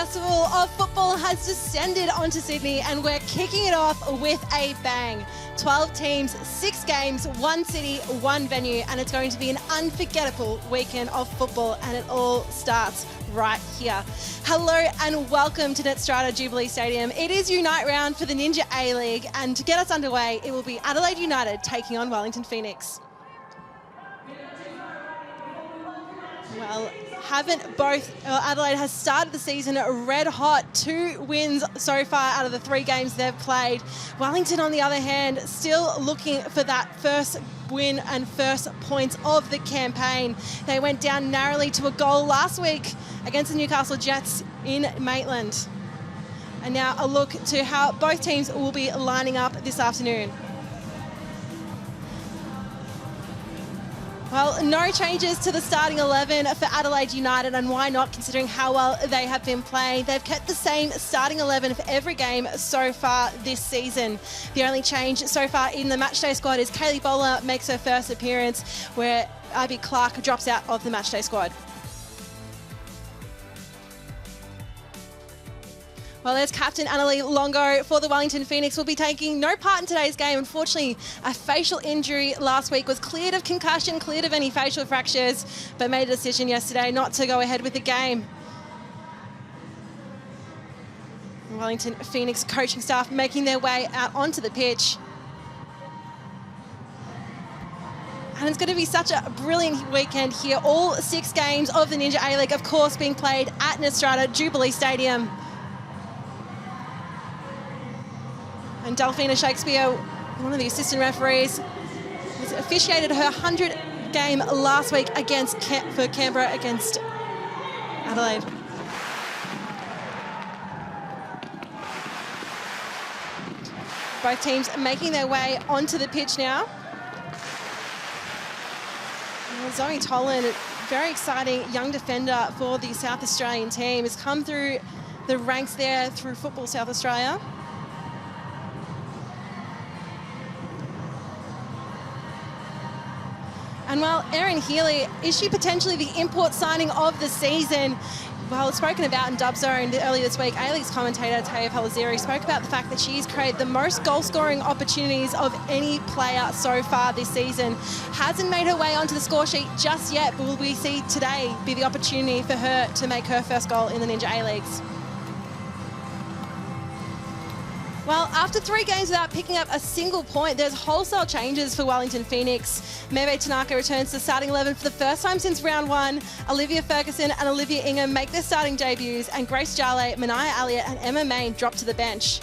Festival of Football has descended onto Sydney, and we're kicking it off with a bang. 12 teams, 6 games, 1 city, 1 venue, and it's going to be an unforgettable weekend of football, and it all starts right here. Hello and welcome to Netstrata Jubilee Stadium. It is Unite round for the Ninja A-League, and to get us underway, it will be Adelaide United taking on Wellington Phoenix. Well, Adelaide has started the season red hot. 2 wins so far out of the 3 games they've played. Wellington, on the other hand, still looking for that first win and first points of the campaign. They went down narrowly to a goal last week against the Newcastle Jets in Maitland. And now a look to how both teams will be lining up this afternoon. Well, no changes to the starting 11 for Adelaide United, and why not, considering how well they have been playing. They've kept the same starting 11 for every game so far this season. The only change so far in the matchday squad is Kaylee Bowler makes her first appearance, where Abby Clark drops out of the matchday squad. Well, there's Captain Annalie Longo for the Wellington Phoenix. Will be taking no part in today's game. Unfortunately, a facial injury last week, was cleared of concussion, cleared of any facial fractures, but made a decision yesterday not to go ahead with the game. Wellington Phoenix coaching staff making their way out onto the pitch. And it's going to be such a brilliant weekend here. All 6 games of the Ninja A-League, of course, being played at Netstrata Jubilee Stadium. And Delphina Shakespeare, one of the assistant referees, has officiated her 100th game last week for Canberra against Adelaide. Both teams making their way onto the pitch now. Well, Zoe Tolan, very exciting young defender for the South Australian team, has come through the ranks there through Football South Australia. And well, Erin Healy, is she potentially the import signing of the season? Well, it's spoken about in Dub Zone earlier this week. A-League's commentator, Taya Palazziri, spoke about the fact that she's created the most goal-scoring opportunities of any player so far this season. Hasn't made her way onto the score sheet just yet, but will we see today be the opportunity for her to make her first goal in the Ninja A-Leagues? Well, after 3 games without picking up a single point, there's wholesale changes for Wellington Phoenix. Mebe Tanaka returns to the starting 11 for the first time since round 1. Olivia Ferguson and Olivia Ingham make their starting debuts, and Grace Jale, Manaya Elliott and Emma Main drop to the bench.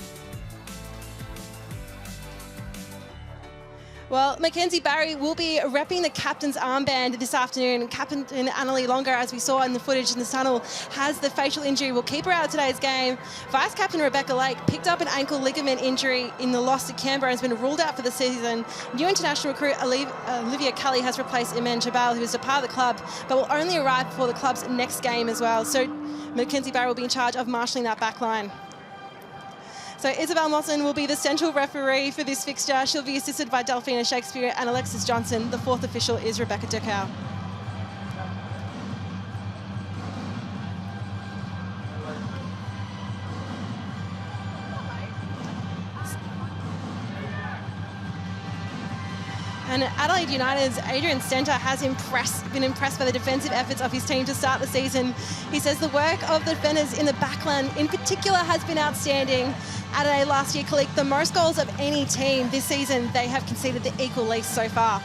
Well, Mackenzie Barry will be repping the captain's armband this afternoon. Captain Annalie Longo, as we saw in the footage in the tunnel, has the facial injury. Will keep her out of today's game. Vice Captain Rebecca Lake picked up an ankle ligament injury in the loss to Canberra and has been ruled out for the season. New international recruit Olivia Kelly has replaced Iman Jabal, who is a part of the club, but will only arrive before the club's next game as well. So Mackenzie Barry will be in charge of marshalling that back line. So Isabel Mosson will be the central referee for this fixture. She'll be assisted by Delphina Shakespeare and Alexis Johnson. The 4th official is Rebecca Ducow. And Adelaide United's Adrian Stenter has been impressed by the defensive efforts of his team to start the season. He says the work of the defenders in the backline in particular has been outstanding. Adelaide last year collected the most goals of any team. This season they have conceded the equal least so far.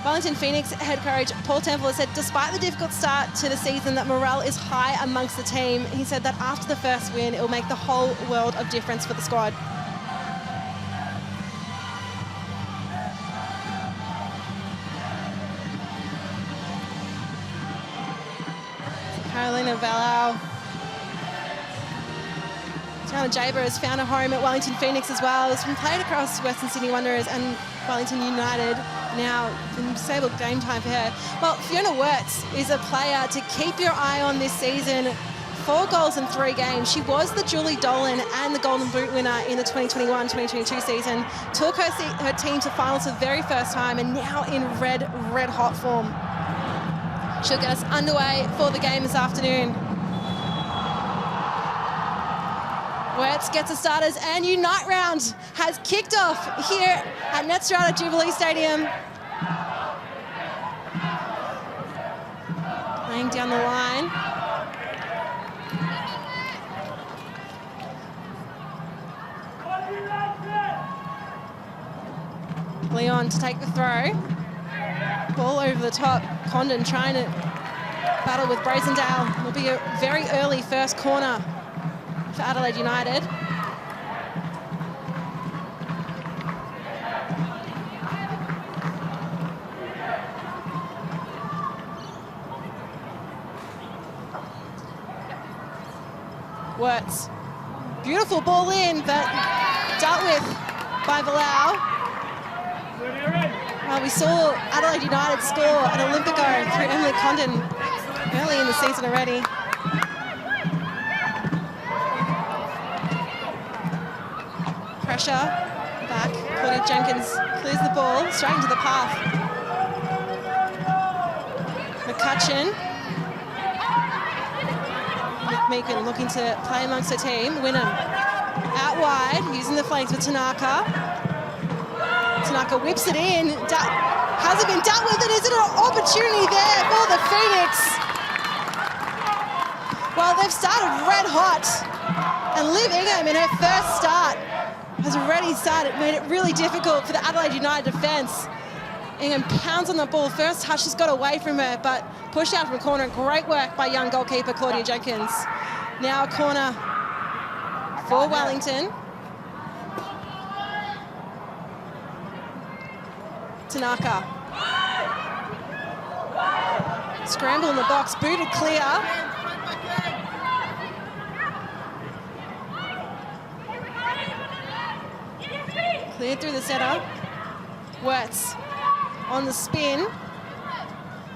Wellington Phoenix head coach Paul Temple has said despite the difficult start to the season that morale is high amongst the team. He said that after the first win it will make the whole world of difference for the squad. Carolina Vallau. Tiana Jaber has found a home at Wellington Phoenix as well. It's been played across Western Sydney Wanderers and Wellington United. Now, disabled game time for her. Well, Fiona Wirtz is a player to keep your eye on this season. 4 goals in 3 games. She was the Julie Dolan and the Golden Boot winner in the 2021-2022 season. Took her team to finals for the very first time and now in red hot form. She'll get us underway for the game this afternoon. Wertz gets the starters, and Unite Round has kicked off here at Netstrata Jubilee Stadium. Laying down the line. Leon to take the throw. Ball over the top. Condon trying to battle with Brazendale. It'll be a very early first corner for Adelaide United. Wertz. Beautiful ball in, but dealt with by Valau. Well, we saw Adelaide United score at Olympico through Emily Condon early in the season already. Pressure, back, Claudia Jenkins clears the ball, straight into the path. McCutcheon. Meekin looking to play amongst her team. Wynnum out wide, using the flanks with Tanaka. Tanaka whips it in. Hasn't been dealt with it. Is it an opportunity there for the Phoenix? Well, they've started red hot. And Liv Ingham in her first start has already started, made it really difficult for the Adelaide United defence. Ingham pounds on the ball. First touch just got away from her, but pushed out from a corner. Great work by young goalkeeper Claudia Jenkins. Now a corner for Wellington. Tanaka. Scramble in the box, booted clear. Cleared through the setup. Wertz on the spin.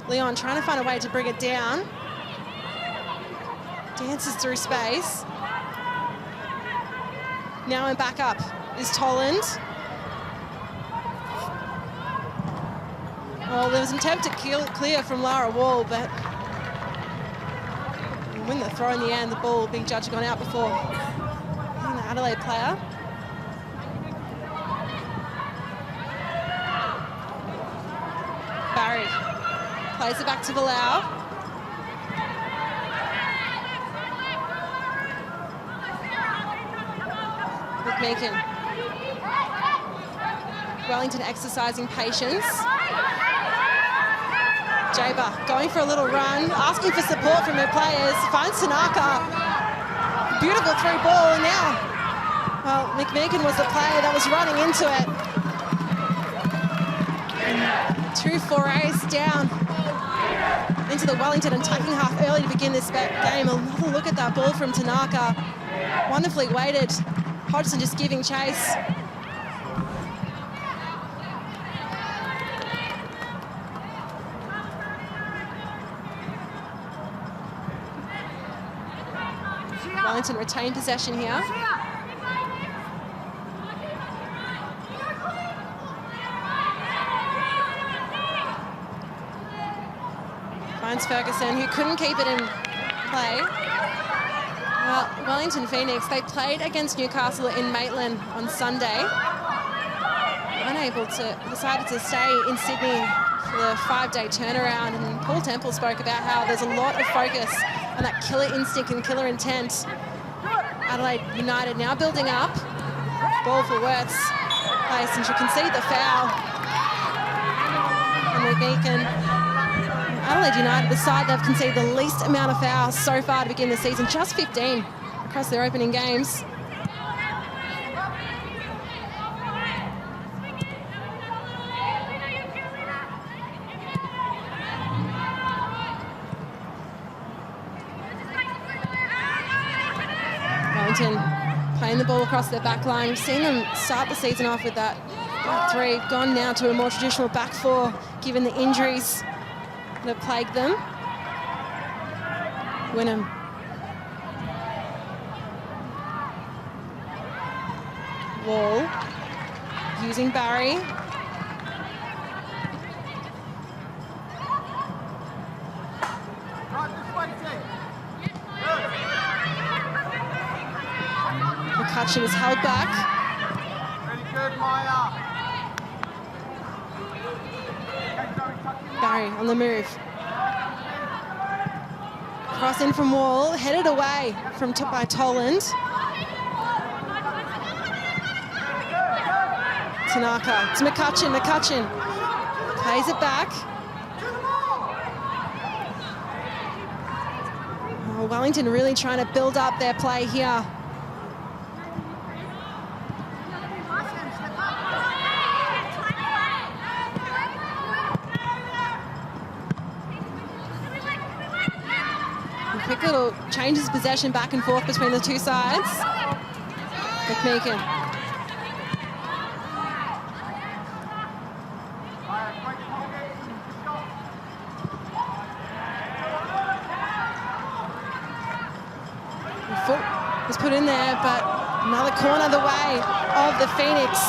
Leon trying to find a way to bring it down. Dances through space. Now in back up is Toland. Well, there was an attempt to clear from Lara Wall, but win the throw in the end. The ball being judged gone out before hitting the Adelaide player. Barry plays it back to Valau. With Meekin. Wellington exercising patience. Jaber going for a little run, asking for support from her players. Finds Tanaka. Beautiful through ball. Now, well, McMeekin was the player that was running into it. And 2 forays down into the Wellington attacking half early to begin this game. Another look at that ball from Tanaka. Wonderfully weighted. Hodgson just giving chase. Wellington retain possession here. Finds Ferguson, who couldn't keep it in play. Well, Wellington Phoenix, they played against Newcastle in Maitland on Sunday. Decided to stay in Sydney for the 5-day turnaround. And Paul Temple spoke about how there's a lot of focus on that killer instinct and killer intent. Adelaide United now building up. Ball for Wertz. Place, and she'll concede the foul. And Meekin. Adelaide United, the side they've conceded the least amount of fouls so far to begin the season, just 15 across their opening games. Wellington playing the ball across their back line. We've seen them start the season off with that back three, gone now to a more traditional back four, given the injuries that plagued them. Wynnum. Wall. Using Barry. McCutcheon is held back. Really good, Maya. Barry on the move. Cross in from Wall, headed away from by Toland. Tanaka, it's McCutcheon, McCutcheon plays it back. Oh, Wellington really trying to build up their play here. Quick little changes possession back and forth between the two sides. McMeekin. The foot was put in there, but another corner the way of the Phoenix.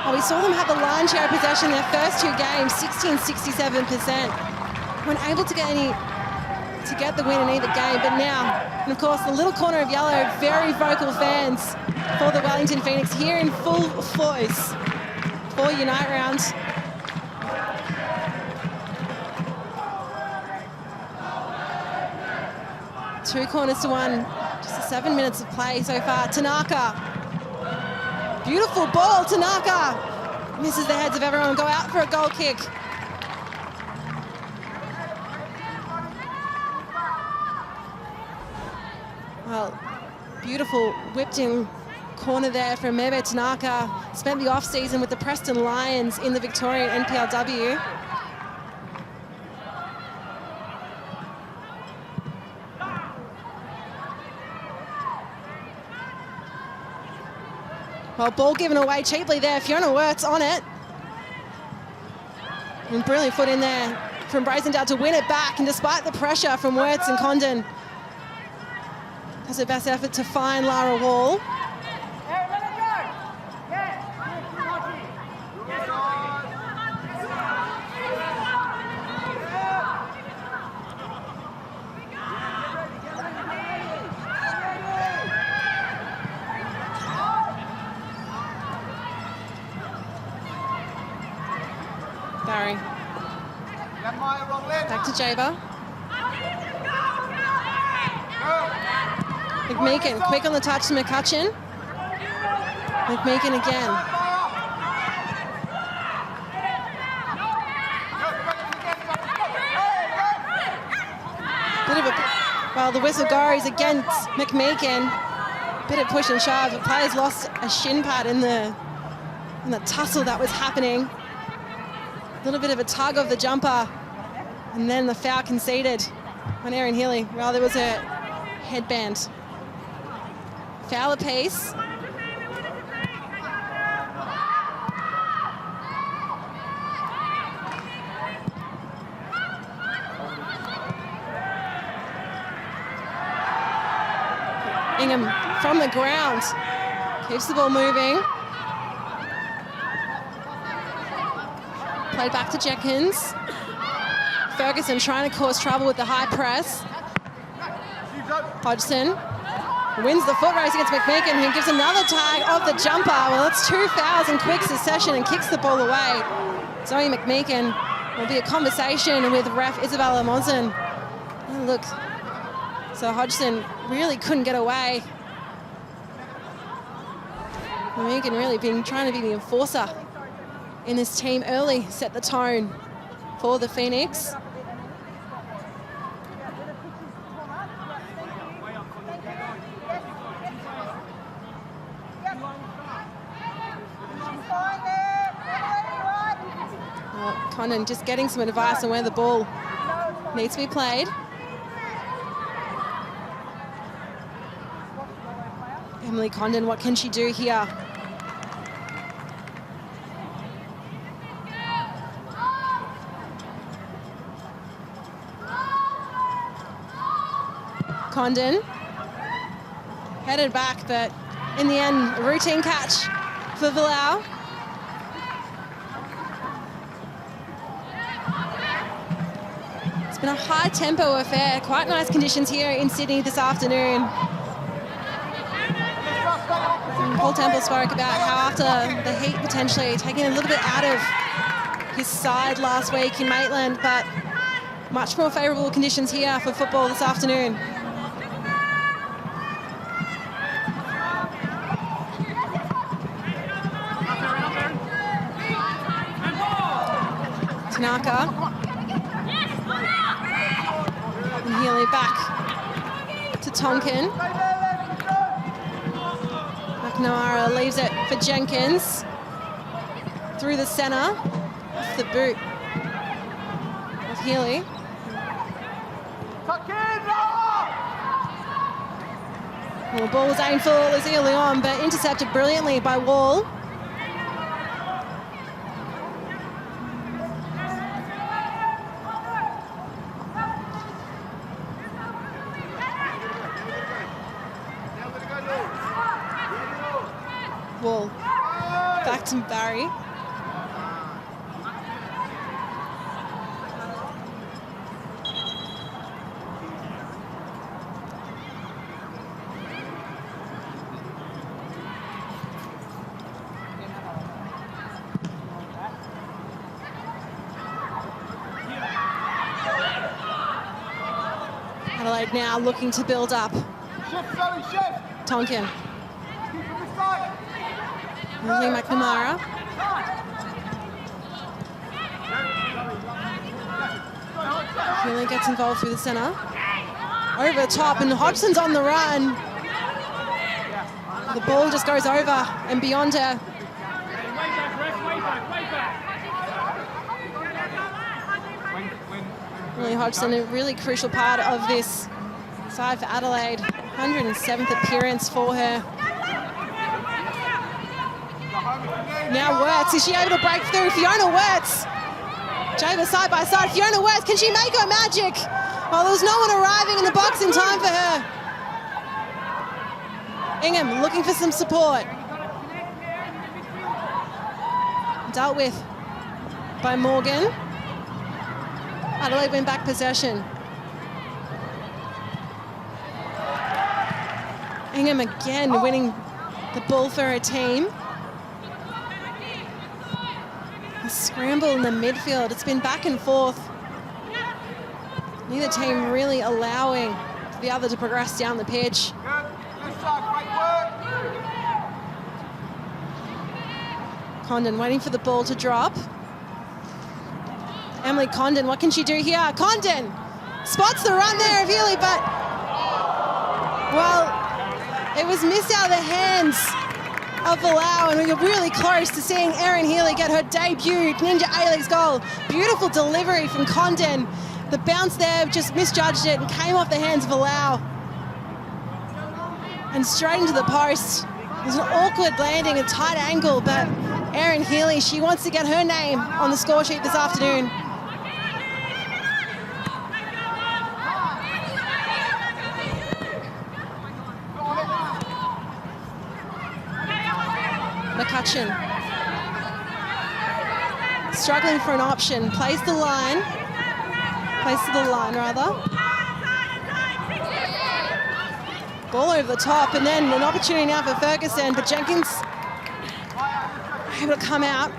Oh, we saw them have the line share possession their first two games, 60% and 67%. Weren't able to get the win in either game, but now, and of course, the little corner of yellow, very vocal fans for the Wellington Phoenix here in full voice for Unite round. Two corners to one, just 7 minutes of play so far. Tanaka, beautiful ball, Tanaka, misses the heads of everyone, go out for a goal kick. Well, beautiful whipped-in corner there from Mebe Tanaka. Spent the off-season with the Preston Lions in the Victorian NPLW. Well, ball given away cheaply there. Fiona Wirtz on it. And brilliant foot in there from Brazendale to win it back. And despite the pressure from Wirtz and Condon, has her best effort to find Lara Wall. Barry. Back to Jaber. McMeekin, quick on the touch to McCutcheon. McMeekin again. Bit of a, well, the whistle goes against McMeekin. Bit of push and shove. The players lost a shin pad in the tussle that was happening. A little bit of a tug of the jumper, and then the foul conceded on Erin Healy. Well, there was a headband. Foul apiece. Ingham from the ground keeps the ball moving. Played back to Jenkins. Ferguson trying to cause trouble with the high press. Hodgson wins the foot race against McMeekin, who gives another tag of the jumper. Well, that's two fouls in quick succession and kicks the ball away. Zoe McMeekin. Will be a conversation with ref Isabella Monson. Oh, look. So Hodgson really couldn't get away. McMeekin really been trying to be the enforcer in this team early, set the tone for the Phoenix. Condon just getting some advice on where the ball needs to be played. Emily Condon, what can she do here? Condon headed back, but in the end, a routine catch for Villau. It's been a high tempo affair. Quite nice conditions here in Sydney this afternoon. Paul Temple spoke about how after the heat potentially taking a little bit out of his side last week in Maitland, but much more favourable conditions here for football this afternoon. Tanaka. And Healy back to Tonkin. McNamara leaves it for Jenkins. Through the centre. Off the boot of Healy. Well, the ball was aimed for Lizzie Leon, but intercepted brilliantly by Wall. Wall back to Barry. Adelaide now looking to build up. Tonkin. Lily McNamara. Healy gets involved through the centre. Over the top, and Hodgson's on the run. The ball just goes over and beyond her. Lily Hodgson, a really crucial part of this side for Adelaide. 107th appearance for her. Now Wirtz, is she able to break through? Fiona Wirtz. Java side by side. Fiona Wirtz, can she make her magic? Well, there was no one arriving in the box in time for her. Ingham looking for some support. Dealt with by Morgan. Adelaide win back possession. Ingham again winning the ball for her team. A scramble in the midfield. It's been back and forth. Neither team really allowing the other to progress down the pitch. Condon waiting for the ball to drop. Emily Condon, what can she do here? Condon spots the run there of Healy, but, well, it was missed out of the hands of Valau, and we were really close to seeing Erin Healy get her debut Ninja A-League's goal. Beautiful delivery from Condon. The bounce there just misjudged it and came off the hands of Valau. And straight into the post. It was an awkward landing, a tight angle, but Erin Healy, she wants to get her name on the score sheet this afternoon. McCutcheon struggling for an option, plays to the line rather. Ball over the top, and then an opportunity now for Ferguson, but Jenkins able to come out.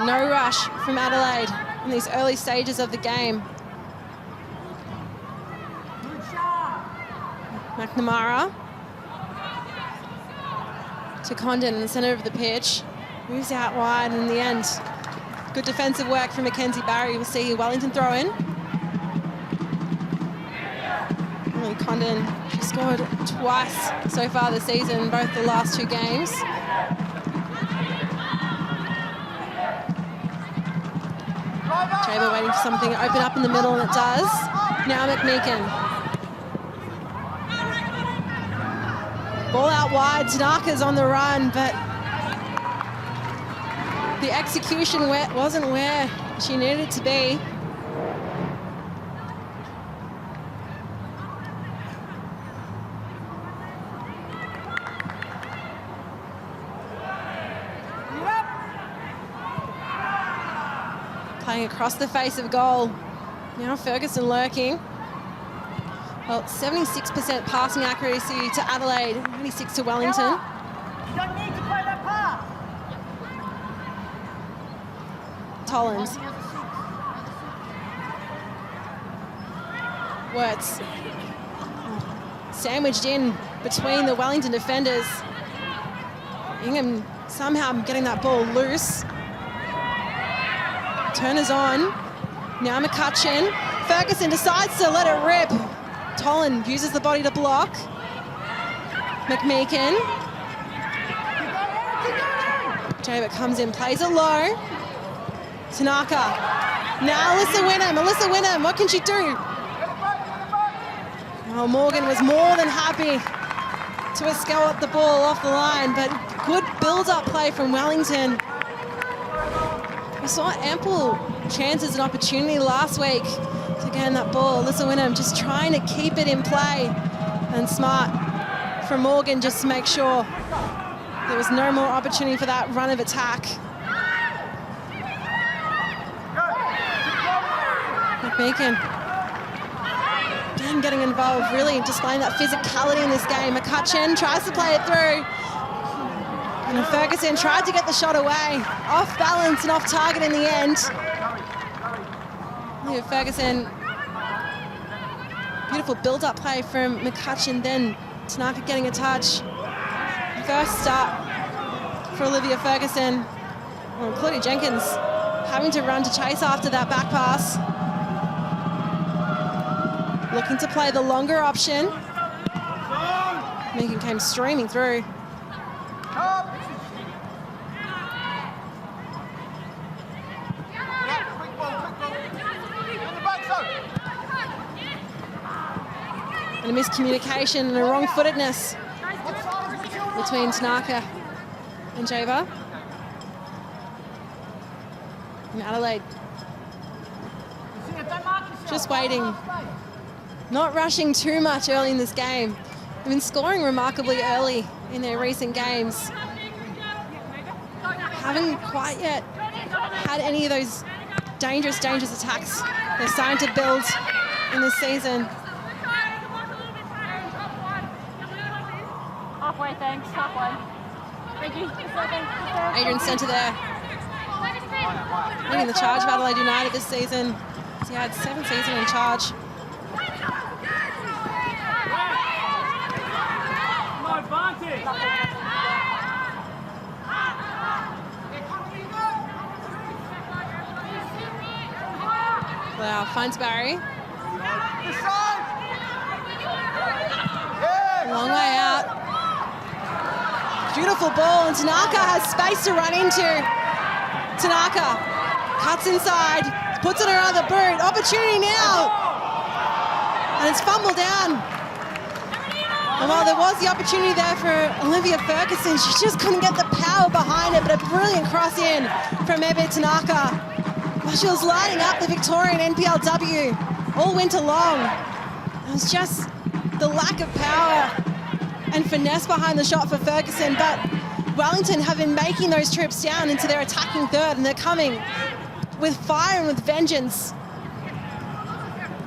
No rush from Adelaide in these early stages of the game. McNamara to Condon in the centre of the pitch. Moves out wide, and in the end, good defensive work from Mackenzie Barry. We'll see Wellington throw in. Emily Condon, she scored twice so far this season, both the last two games. Jaber waiting for something to open up in the middle, and it does. Now McMeekin. Ball out wide, Tanaka's on the run, but the execution wasn't where she needed to be. playing across the face of goal. Now Ferguson lurking. Well, 76% passing accuracy to Adelaide, 96 to Wellington. You don't need to play that pass. Tollins. Wirtz. Sandwiched in between the Wellington defenders. Ingham somehow getting that ball loose. Turner's on. Now McCutcheon. Ferguson decides to let it rip. Tollin uses the body to block. McMeekin. Jaber comes in, plays it low. Tanaka. Now Alyssa Wynnum, what can she do? Oh, Morgan was more than happy to escort the ball off the line, but good build-up play from Wellington. We saw ample chances and opportunity last week to gain that ball. Alyssa Wynnum just trying to keep it in play, and smart from Morgan just to make sure there was no more opportunity for that run of attack. McMeekin again getting involved, really displaying that physicality in this game. McCutcheon tries to play it through. And Ferguson tried to get the shot away. Off balance and off target in the end. Look at Ferguson. Beautiful build-up play from McCutcheon, then Tanaka getting a touch. First start for Olivia Ferguson. Well, Claudia Jenkins having to run to chase after that back pass. Looking to play the longer option. Megan came streaming through. And a miscommunication and a wrong-footedness between Tanaka and Jaber. And Adelaide just waiting, not rushing too much early in this game. They've been scoring remarkably early in their recent games. Haven't quite yet had any of those dangerous attacks they're starting to build in this season. Halfway, thanks. Halfway. Thank you. Adrian centre there. Leading the charge of Adelaide United this season. He had 7 seasons in charge. Wow, finds Barry. Long way out. Beautiful ball, and Tanaka has space to run into. Tanaka cuts inside, puts it around the boot. Opportunity now. And it's fumbled down. And while there was the opportunity there for Olivia Ferguson, she just couldn't get the power behind it, but a brilliant cross in from Ebe Tanaka. While she was lighting up the Victorian NPLW all winter long. It was just the lack of power and finesse behind the shot for Ferguson, but Wellington have been making those trips down into their attacking third, and they're coming with fire and with vengeance.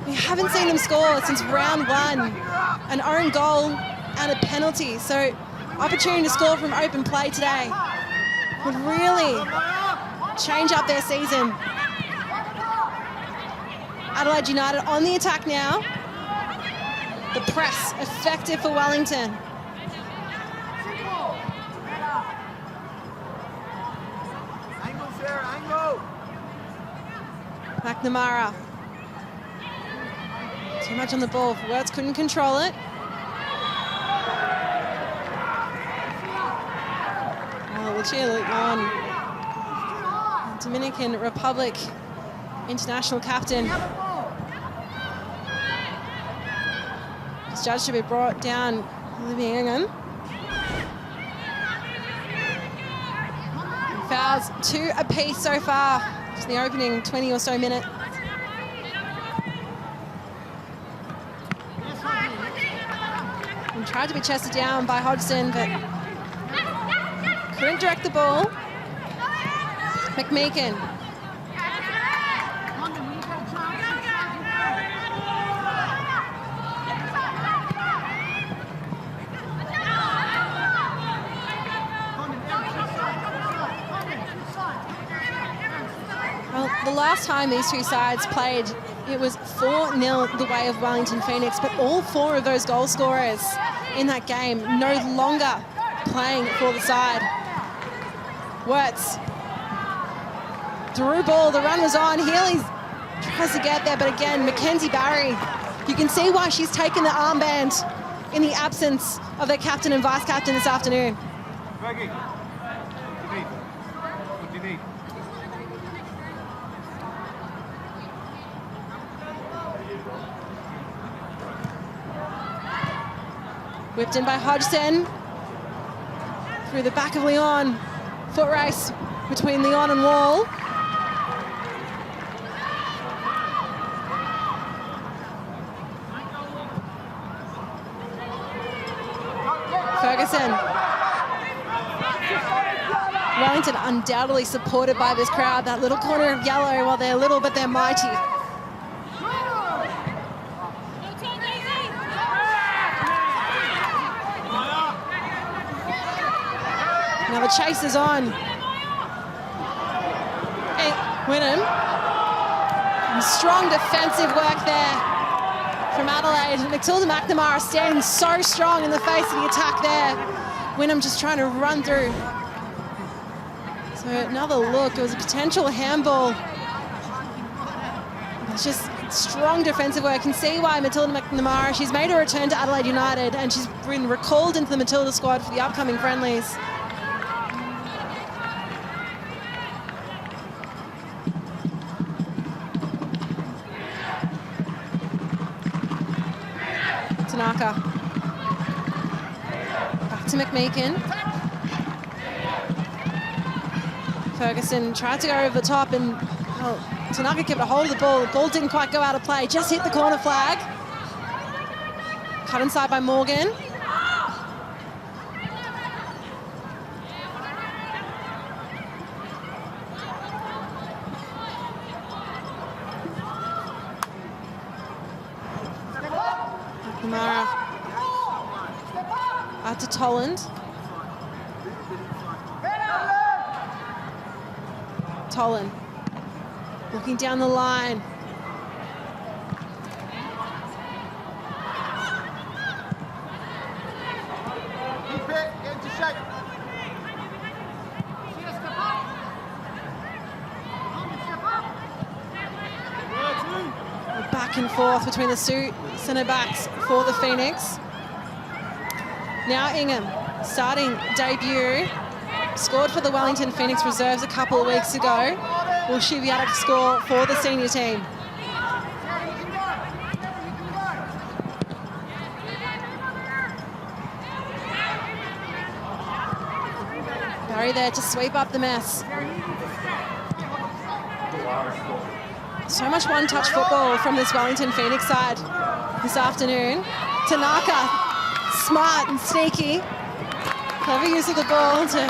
We haven't seen them score since round 1, an own goal and a penalty, so opportunity to score from open play today would really change up their season. Adelaide United on the attack now. The press effective for Wellington. McNamara. Too much on the ball. Wirtz couldn't control it. Oh, Lucia on. Dominican Republic international captain. This judge should be brought down. Olivia Ingham. Fouls 2 apiece so far. Just the opening 20 or so minute. And tried to be chested down by Hodgson, but couldn't direct the ball. McMeekin. last time these two sides played, it was 4-0 the way of Wellington Phoenix, but all 4 of those goal scorers in that game no longer playing for the side. Wirtz, through ball, the run was on. Healy tries to get there, but again, Mackenzie Barry, you can see why she's taken the armband in the absence of their captain and vice captain this afternoon. Fergie, what do you need? Whipped in by Hodgson. Through the back of Leon. Foot race between Leon and Wall. Ferguson. Wellington undoubtedly supported by this crowd. That little corner of yellow, while they're little but they're mighty. Now the chase is on. Hey, Wynnum. And strong defensive work there from Adelaide. Matilda McNamara standing so strong in the face of the attack there. Wynnum just trying to run through. So another look. It was a potential handball. It's just strong defensive work. You can see why Matilda McNamara, she's made a return to Adelaide United and she's been recalled into the Matilda squad for the upcoming friendlies. Tanaka. Back to McMeekin. Ferguson tried to go over the top and Tanaka kept a hold of the ball. The ball didn't quite go out of play, just hit the corner flag. Cut inside by Morgan. McNamara out to Tolland. Tolland looking down the line. Keep it, get into shape. Back and forth between the centre backs for the Phoenix. Now Ingham, starting debut. Scored for the Wellington Phoenix reserves a couple of weeks ago. Will she be able to score for the senior team? Barry there to sweep up the mess. So much one-touch football from this Wellington Phoenix side this afternoon. Tanaka, smart and sneaky. Clever use of the ball to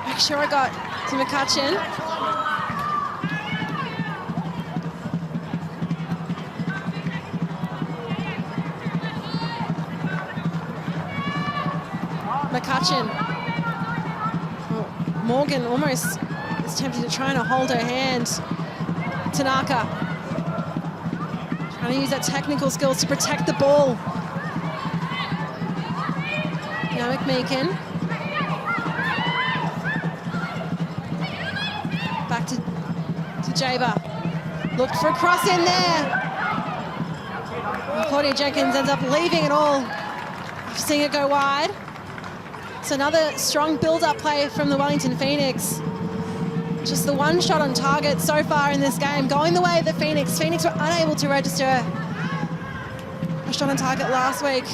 make sure I got to McCutcheon. McCutcheon. Oh, Morgan almost is tempted to try and hold her hand. Tanaka. Trying to use that technical skills to protect the ball. Now McMeekin. Back to Jaber. Looked for a cross in there. And Claudia Jenkins ends up leaving it all. Seeing it go wide. It's another strong build-up play from the Wellington Phoenix. Just the one shot on target so far in this game, going the way of the Phoenix. Phoenix were unable to register a shot on target last week.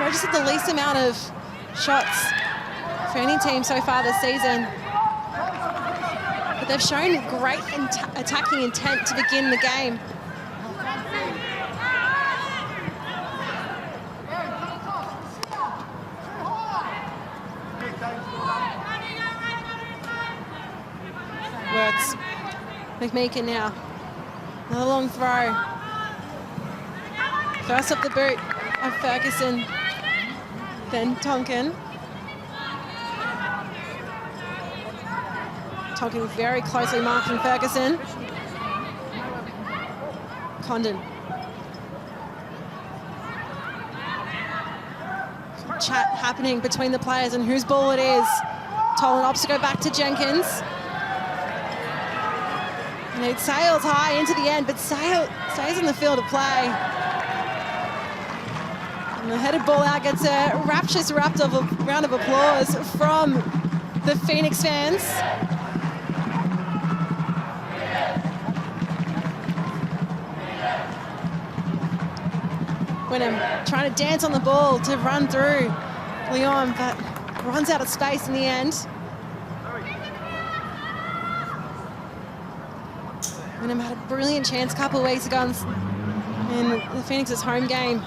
Registered the least amount of shots for any team so far this season. But they've shown great attacking intent to begin the game. Works. McMeekin now. Another long throw. First off the boot of Ferguson. Then Tonkin. Tonkin very closely marking Ferguson. Condon. Chat happening between the players and whose ball it is. Tolan opts to go back to Jenkins. And it sails high into the end, but stays in the field of play. And the headed ball out gets a rapturous round of applause from the Phoenix fans. Wynnum trying to dance on the ball to run through Leon, but runs out of space in the end. Wynnum had a brilliant chance a couple of weeks ago in the Phoenix's home game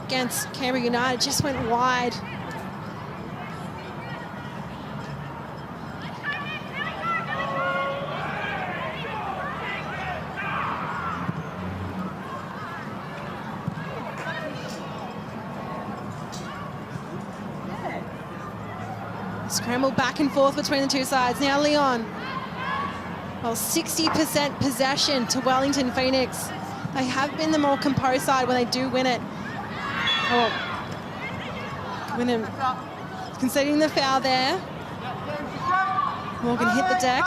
against Canberra United, just went wide. Scramble back and forth between the two sides. Now Leon. Well, 60% possession to Wellington Phoenix. They have been the more composed side when they do win it. Oh, Wynnum conceding the foul there. Morgan hit the deck.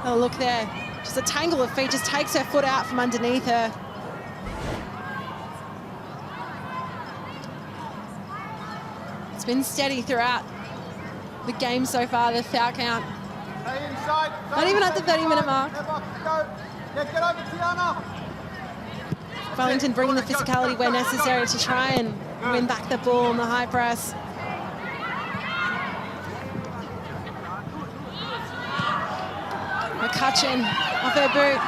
Oh, look there. Just a tangle of feet, just takes her foot out from underneath her. It's been steady throughout the game so far, the foul count. Not even at the 30-minute mark. Wellington bringing the physicality where necessary to try and win back the ball on the high press. McCutcheon off her boot.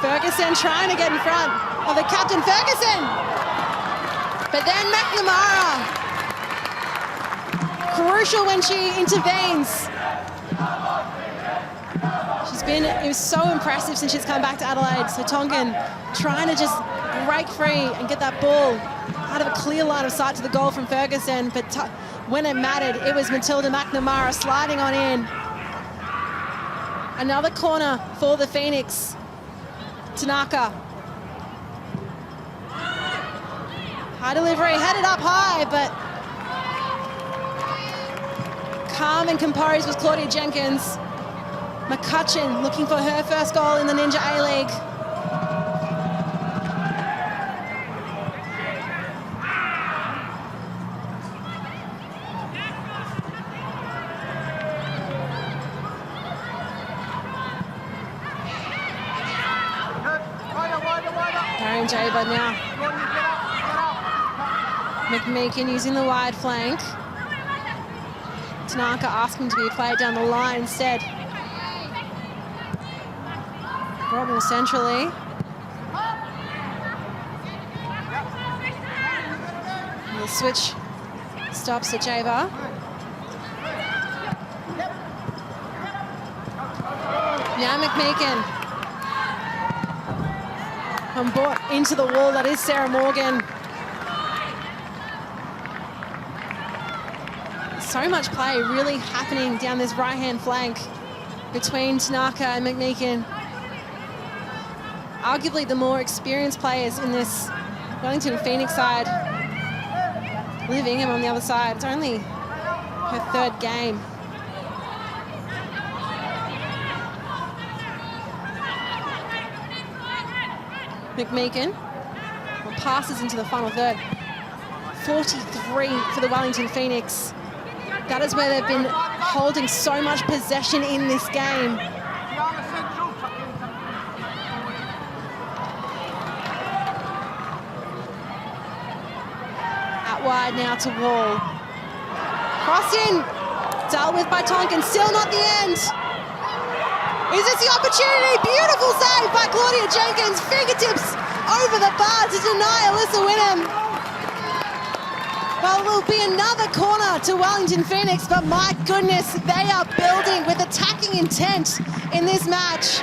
Ferguson trying to get in front of the captain, Ferguson! But then McNamara. Crucial when she intervenes. It was so impressive since she's come back to Adelaide. So Tonkin trying to just break free and get that ball out of a clear line of sight to the goal from Ferguson. But when it mattered, it was Matilda McNamara sliding on in. Another corner for the Phoenix. Tanaka. High delivery, headed up high, but calm and composed was Claudia Jenkins. McCutcheon looking for her first goal in the Ninja A-League. Darren Jaber now. McMeekin using the wide flank. Tanaka asking to be played down the line instead. Brought more centrally. And the switch stops at Jaber. Now McMeekin. And brought into the wall, that is Sarah Morgan. So much play really happening down this right-hand flank between Tanaka and McMeekin. Arguably the more experienced players in this Wellington Phoenix side. Liv Ingham on the other side. It's only her third game. McMeekin passes into the final third. 43 for the Wellington Phoenix. That is where they've been holding so much possession in this game. Out wide now to Wall. Cross in, dealt with by Tonkin, still not the end. Is this the opportunity? Beautiful save by Claudia Jenkins. Fingertips over the bar to deny Alyssa Wynnum. Well, it will be another corner to Wellington Phoenix, but my goodness, they are building with attacking intent in this match.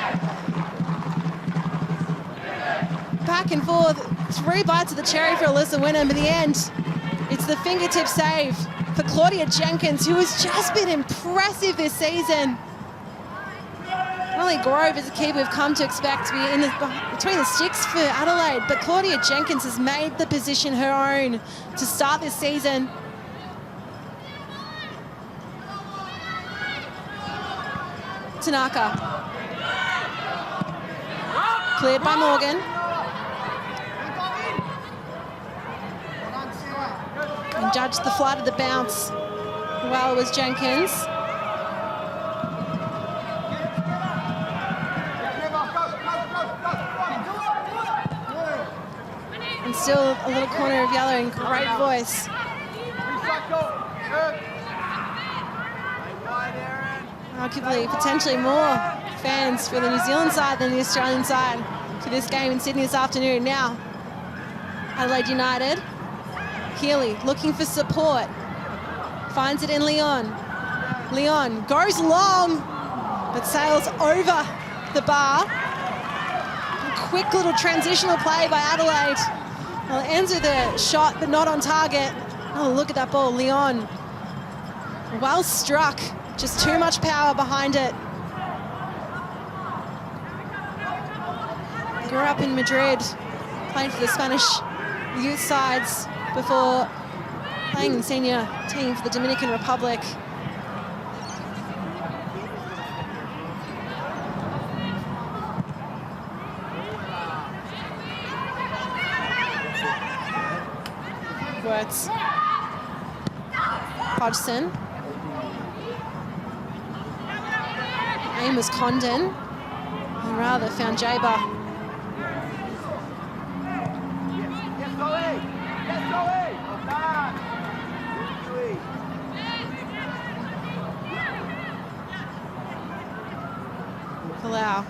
Back and forth, 3 bites of the cherry for Alyssa Wynnum. In the end, it's the fingertip save for Claudia Jenkins, who has just been impressive this season. Molly Grove is a keeper we've come to expect to be in between the sticks for Adelaide, but Claudia Jenkins has made the position her own to start this season. Tanaka. Cleared by Morgan. And judged the flight of the bounce. Well, it was Jenkins. And still a little corner of yellow in great voice. Arguably, potentially more fans for the New Zealand side than the Australian side for this game in Sydney this afternoon. Now, Adelaide United. Healy looking for support. Finds it in Leon. Leon goes long, but sails over the bar. A quick little transitional play by Adelaide. Well, it ends with a shot, but not on target. Oh, look at that ball, Leon. Well struck. Just too much power behind it. Grew up in Madrid, playing for the Spanish youth sides before playing in the senior team for the Dominican Republic. Words. Hodgson. Aim was Condon, and rather found Jaber. Palau.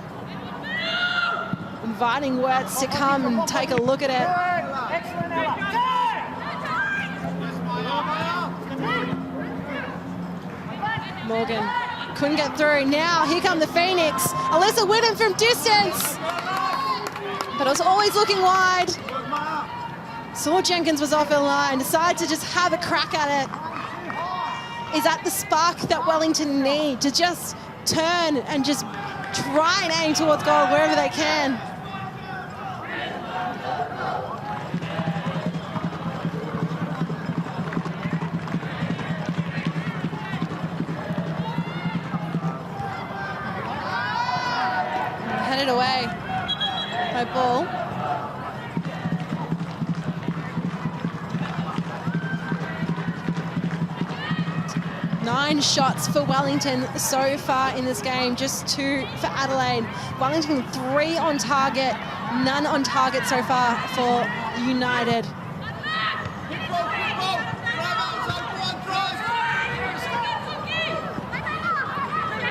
Inviting Wirtz to come and take a look at it. Morgan. Couldn't get through. Now, here come the Phoenix. Alyssa Whittam from distance. But it was always looking wide. Saw Jenkins was off her line. Decided to just have a crack at it. Is that the spark that Wellington need to just turn and just try and aim towards goal wherever they can? Headed away by Ball. Nine shots for Wellington so far in this game, just 2 for Adelaide. Wellington 3 on target, none on target so far for United.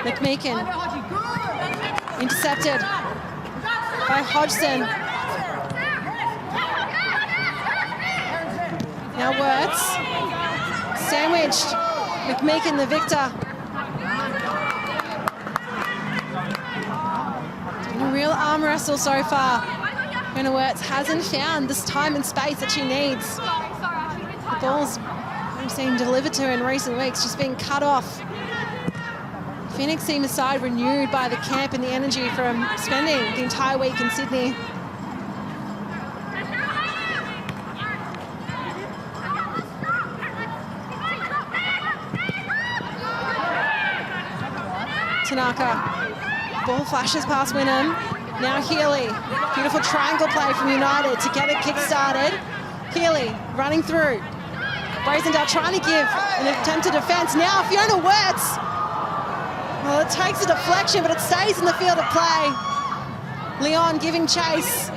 McMeekin. Intercepted by Hodgson. Now Wirtz. Sandwiched. McMeekin the victor. Doing a real arm wrestle so far. Fiona Wirtz hasn't found this time and space that she needs. The ball's I'm seeing delivered to her in recent weeks, just being cut off. Phoenix seem a side renewed by the camp and the energy from spending the entire week in Sydney. Tanaka. Ball flashes past Wynnum. Now Healy. Beautiful triangle play from United to get it kick-started. Healy running through. Brazendale trying to give an attempted defence. Now Fiona Wirtz. Well, it takes a deflection, but it stays in the field of play. Leon giving chase.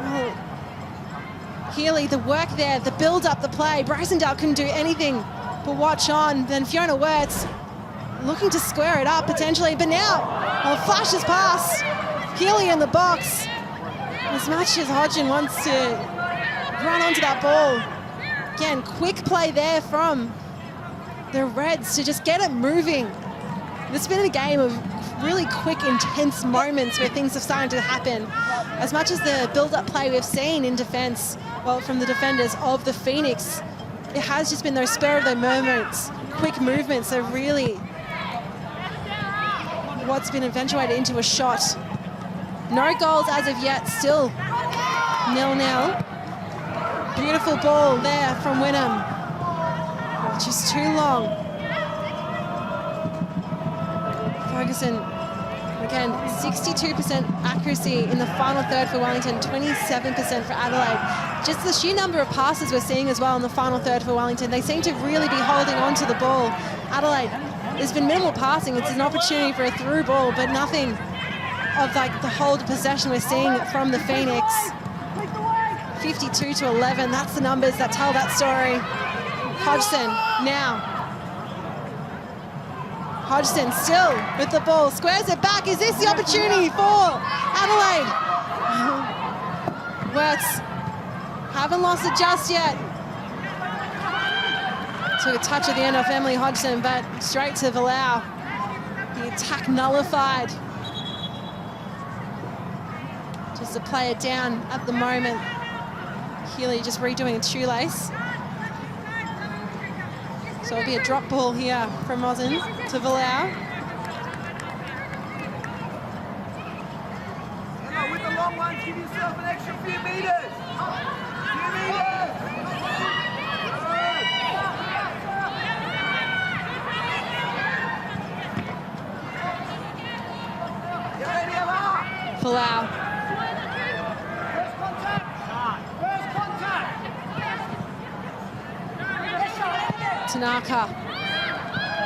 Well, Healy, the work there, the build-up, the play. Brazendale couldn't do anything but watch on. Then Fiona Wirtz looking to square it up potentially, but now, well, flashes past. Healy in the box. As much as Hodgson wants to run onto that ball. Again, quick play there from the Reds to just get it moving. It's been a game of really quick, intense moments where things are starting to happen. As much as the build-up play we've seen in defence, well, from the defenders of the Phoenix, it has just been those spur of the moments, quick movements. So really, what's been eventuated into a shot. No goals as of yet, still 0-0. Beautiful ball there from Wynnum. Just too long. Ferguson, again, 62% accuracy in the final third for Wellington, 27% for Adelaide. Just the sheer number of passes we're seeing as well in the final third for Wellington. They seem to really be holding on to the ball. Adelaide, there's been minimal passing. It's an opportunity for a through ball, but nothing of like the hold possession we're seeing from the Phoenix. 52-11, that's the numbers that tell that story. Hodgson now. Hodgson still with the ball, squares it back. Is this the opportunity for Adelaide? Wirtz, haven't lost it just yet. Took a touch at the end off Emily Hodgson, but straight to Valau. The attack nullified. Just a player down at the moment. Healy just redoing a shoelace. So it'll be a drop ball here from Mosin to Valau. With the long ones, give yourself an extra few meters. Few meters. Get ready, Emma. Valau. Tanaka,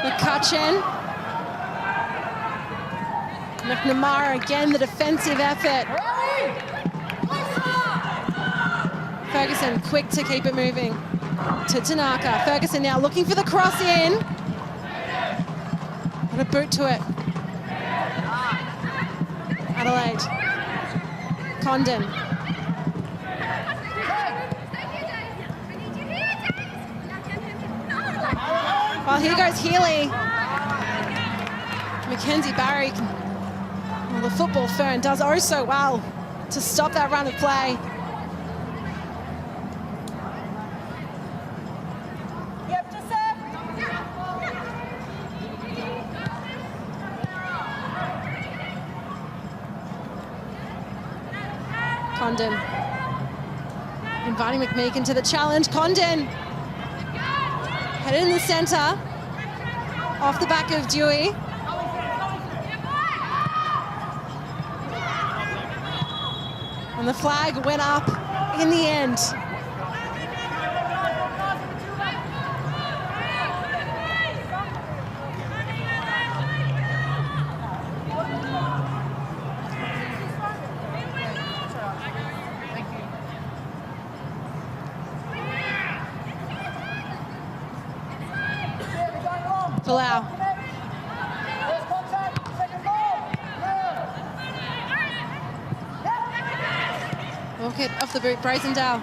McCutcheon, McNamara again, the defensive effort. Ferguson quick to keep it moving to Tanaka. Ferguson now looking for the cross in. And a boot to it. Adelaide. Condon. Well, here goes Healy. Mackenzie Barry, well, the football fern, does oh so well to stop that run of play. Condon. Inviting McMeekin to the challenge. Condon. Headed in the centre, off the back of Dewey. And the flag went up in the end. Valau. Okay, off the boot, Brazendale.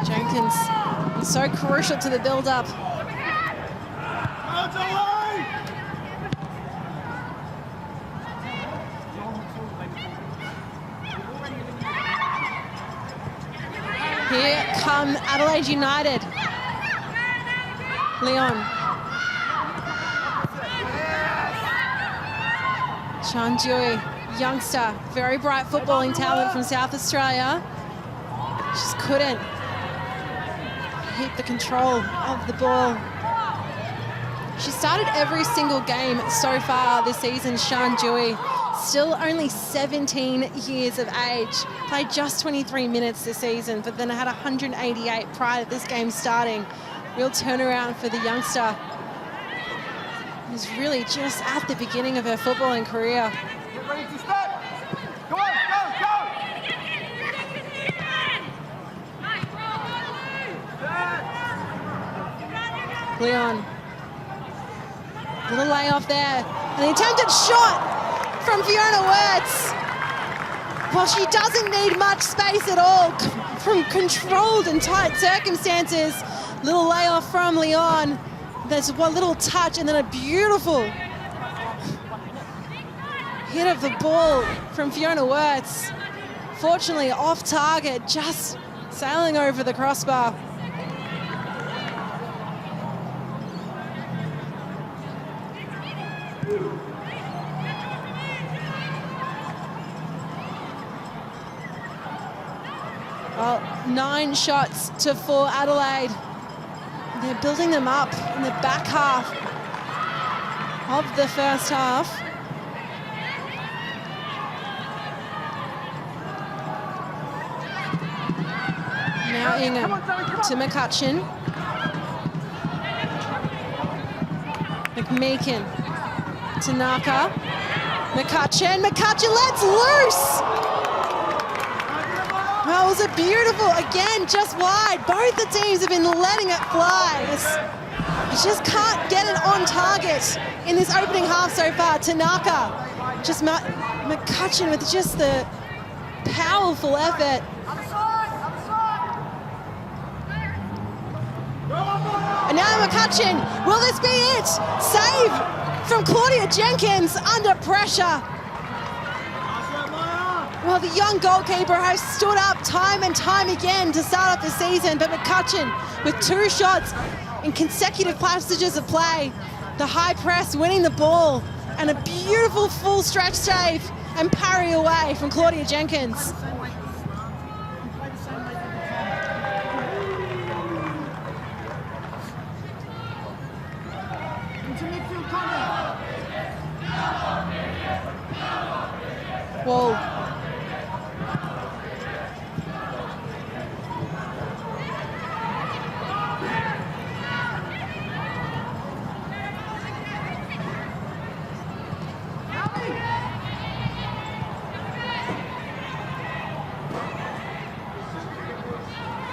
Jenkins is so crucial to the build-up. Here come Adelaide United. Leon. Sean Dewey, youngster, very bright footballing talent from South Australia. Just couldn't hit the control of the ball. She started every single game so far this season, Sean Dewey. Still only 17 years of age. Played just 23 minutes this season, but then had 188 prior to this game starting. Real turnaround for the youngster. Who's really just at the beginning of her footballing career. Get ready to start. Go on, go, go. Leon. Little layoff there. And the attempted shot. from Fiona Wirtz. Well, she doesn't need much space at all from controlled and tight circumstances. Little layoff from Leon. There's one little touch and then a beautiful hit of the ball from Fiona Wirtz. Fortunately off target, just sailing over the crossbar. Well, 9 shots to 4 Adelaide. They're building them up in the back half of the first half. Now Ingham to McCutcheon. McMeekin to Naka. McCutcheon lets loose! That was a beautiful, again, just wide. Both the teams have been letting it fly. I just can't get it on target in this opening half so far. Tanaka, just McCutcheon with just the powerful effort. And now McCutcheon, will this be it? Save from Claudia Jenkins under pressure. Well, the young goalkeeper has stood up time and time again to start off the season, but McCutcheon with 2 shots in consecutive passages of play, the high press winning the ball, and a beautiful full stretch save and parry away from Claudia Jenkins. Whoa.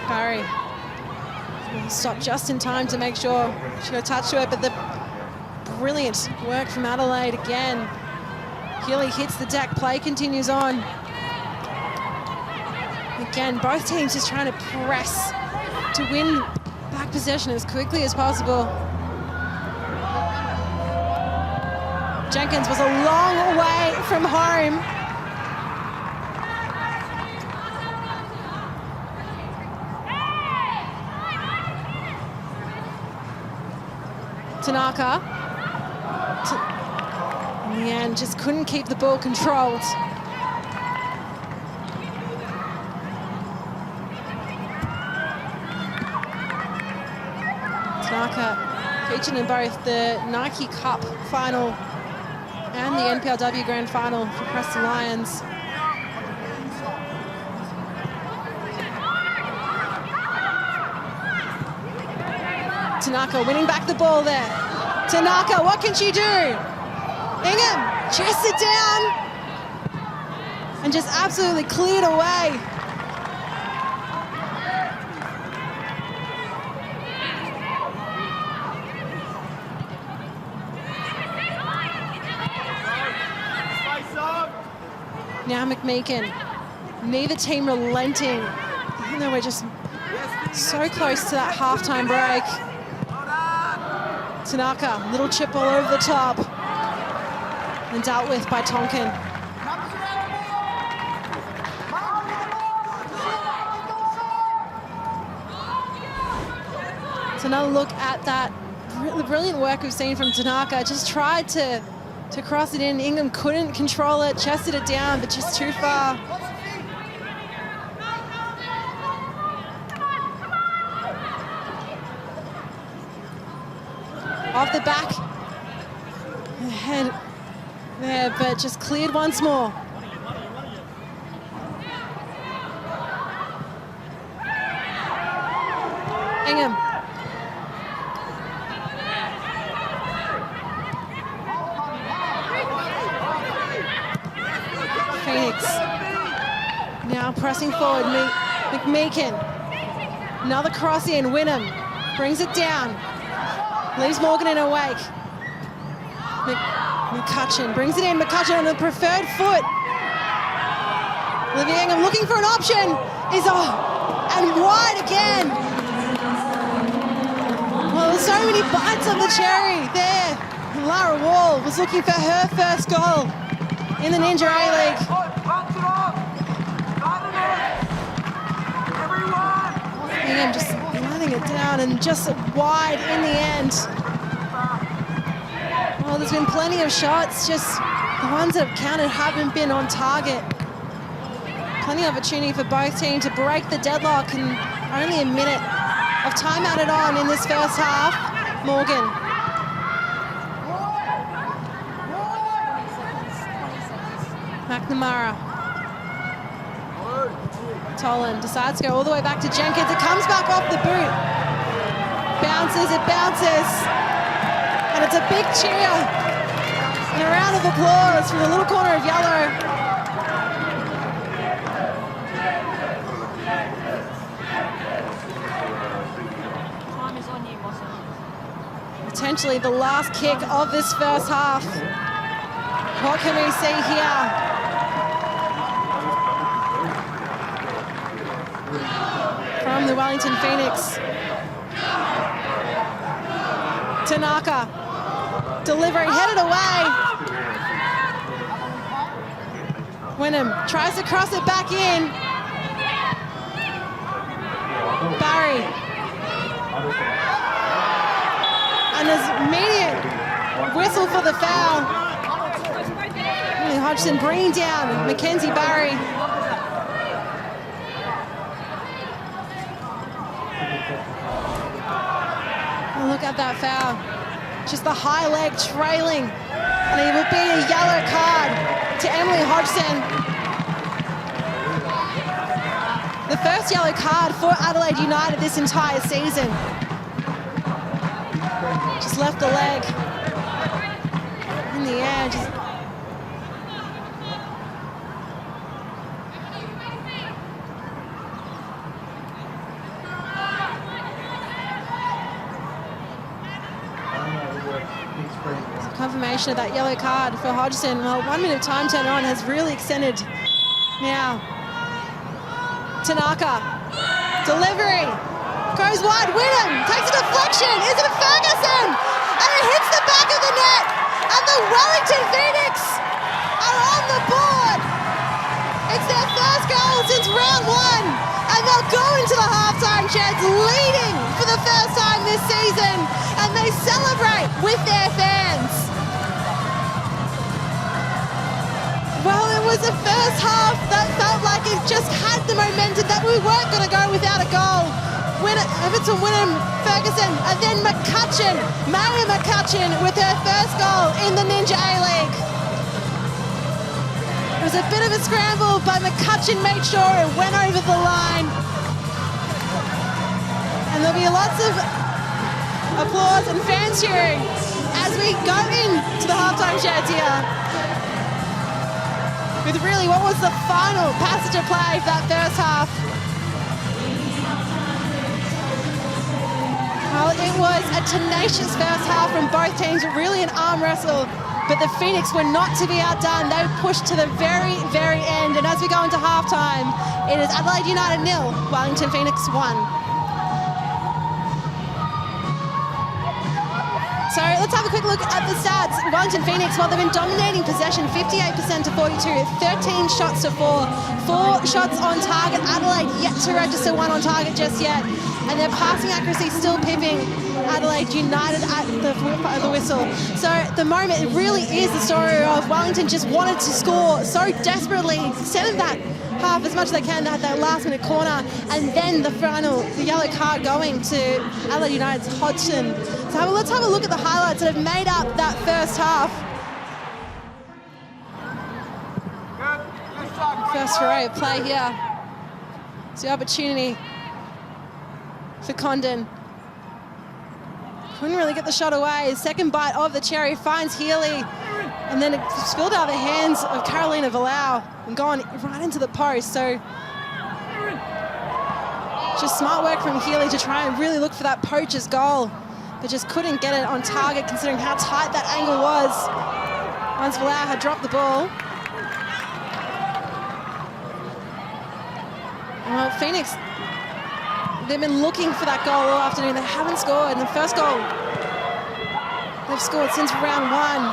Barry will stop just in time to make sure she got a touch to it, but the brilliant work from Adelaide again. Healy hits the deck, play continues on. Again, both teams just trying to press to win back possession as quickly as possible. Jenkins was a long way from home. Tanaka, in the end, just couldn't keep the ball controlled. Tanaka featured in both the Nike Cup final and the NPLW Grand Final for Preston Lions. Tanaka winning back the ball there. Tanaka, what can she do? Ingham chests it down and just absolutely cleared away. Now McMeekin, neither team relenting, even though we're just so close to that halftime break. Tanaka, little chip all over the top and dealt with by Tonkin. It's another look at that brilliant work we've seen from Tanaka. Just tried to cross it in. Ingham couldn't control it, chested it down, but just too far. Off the back, the head there, but just cleared once more. Ingham. Phoenix. Now pressing forward, McMeekin. Another cross in, Wynnum brings it down. Leaves Morgan in her wake. McCutcheon brings it in. McCutcheon on the preferred foot. Olivia Ingham looking for an option. Is and wide again. Well, there's so many bites on the cherry there. Lara Wall was looking for her first goal in the Ninja A-League. Ingham just letting it down and just wide in the end. Well, there's been plenty of shots, just the ones that have counted haven't been on target. Plenty of opportunity for both teams to break the deadlock, and only a minute of time added on in this first half. Morgan. McNamara. Tolan decides to go all the way back to Jenkins. It comes back off the boot. Bounces, it bounces. And it's a big cheer. And a round of applause from the little corner of yellow. Potentially the last kick of this first half. What can we see here? From the Wellington Phoenix. Tanaka. Delivery headed away. Wynnum tries to cross it back in. Barry. And there's immediate whistle for the foul. Hodgson bringing down Mackenzie Barry. Oh, look at that foul. Just the high leg trailing. And it will be a yellow card to Emily Hodgson. The first yellow card for Adelaide United this entire season. Just left the leg in the air. Just confirmation of that yellow card for Hodgson. Well, 1 minute of time turn on has really extended now. Tanaka, delivery, goes wide, Wynnum, takes a deflection, is it a Ferguson? And it hits the back of the net, and the Wellington Phoenix are on the board. It's their first goal since round one, and they'll go into the halftime sheds leading for the first time this season, and they celebrate with their fans. Well, it was the first half that felt like it just had the momentum that we weren't going to go without a goal. Everton, Wynnum, Ferguson, and then McCutcheon, Maya McCutcheon with her first goal in the Ninja A-League. It was a bit of a scramble, but McCutcheon made sure it went over the line. And there'll be lots of applause and fans cheering as we go into the halftime sheds here. With really what was the final passage of play for that first half. Well, it was a tenacious first half from both teams, really an arm wrestle, but the Phoenix were not to be outdone. They pushed to the very, very end, and as we go into halftime, it is Adelaide United 0, Wellington Phoenix 1. So let's have a quick look at the stats. Wellington Phoenix, well, they've been dominating possession, 58% to 42, 13 shots to 4, 4 shots on target. Adelaide yet to register one on target just yet. And their passing accuracy still pipping Adelaide United at the whistle. So at the moment, it really is the story of Wellington just wanted to score so desperately, extended that half as much as they can at that last minute corner, and then the yellow card going to Adelaide United's Hodgson. So let's have a look at the highlights that have made up that first half. First foray of play here. It's the opportunity for Condon. Couldn't really get the shot away. Second bite of the cherry finds Healy, and then it spilled out of the hands of Carolina Villau and gone right into the post. So just smart work from Healy to try and really look for that poacher's goal. but just couldn't get it on target considering how tight that angle was once Valau had dropped the ball. Well, Phoenix, they've been looking for that goal all afternoon. They haven't scored, and the first goal they've scored since round one.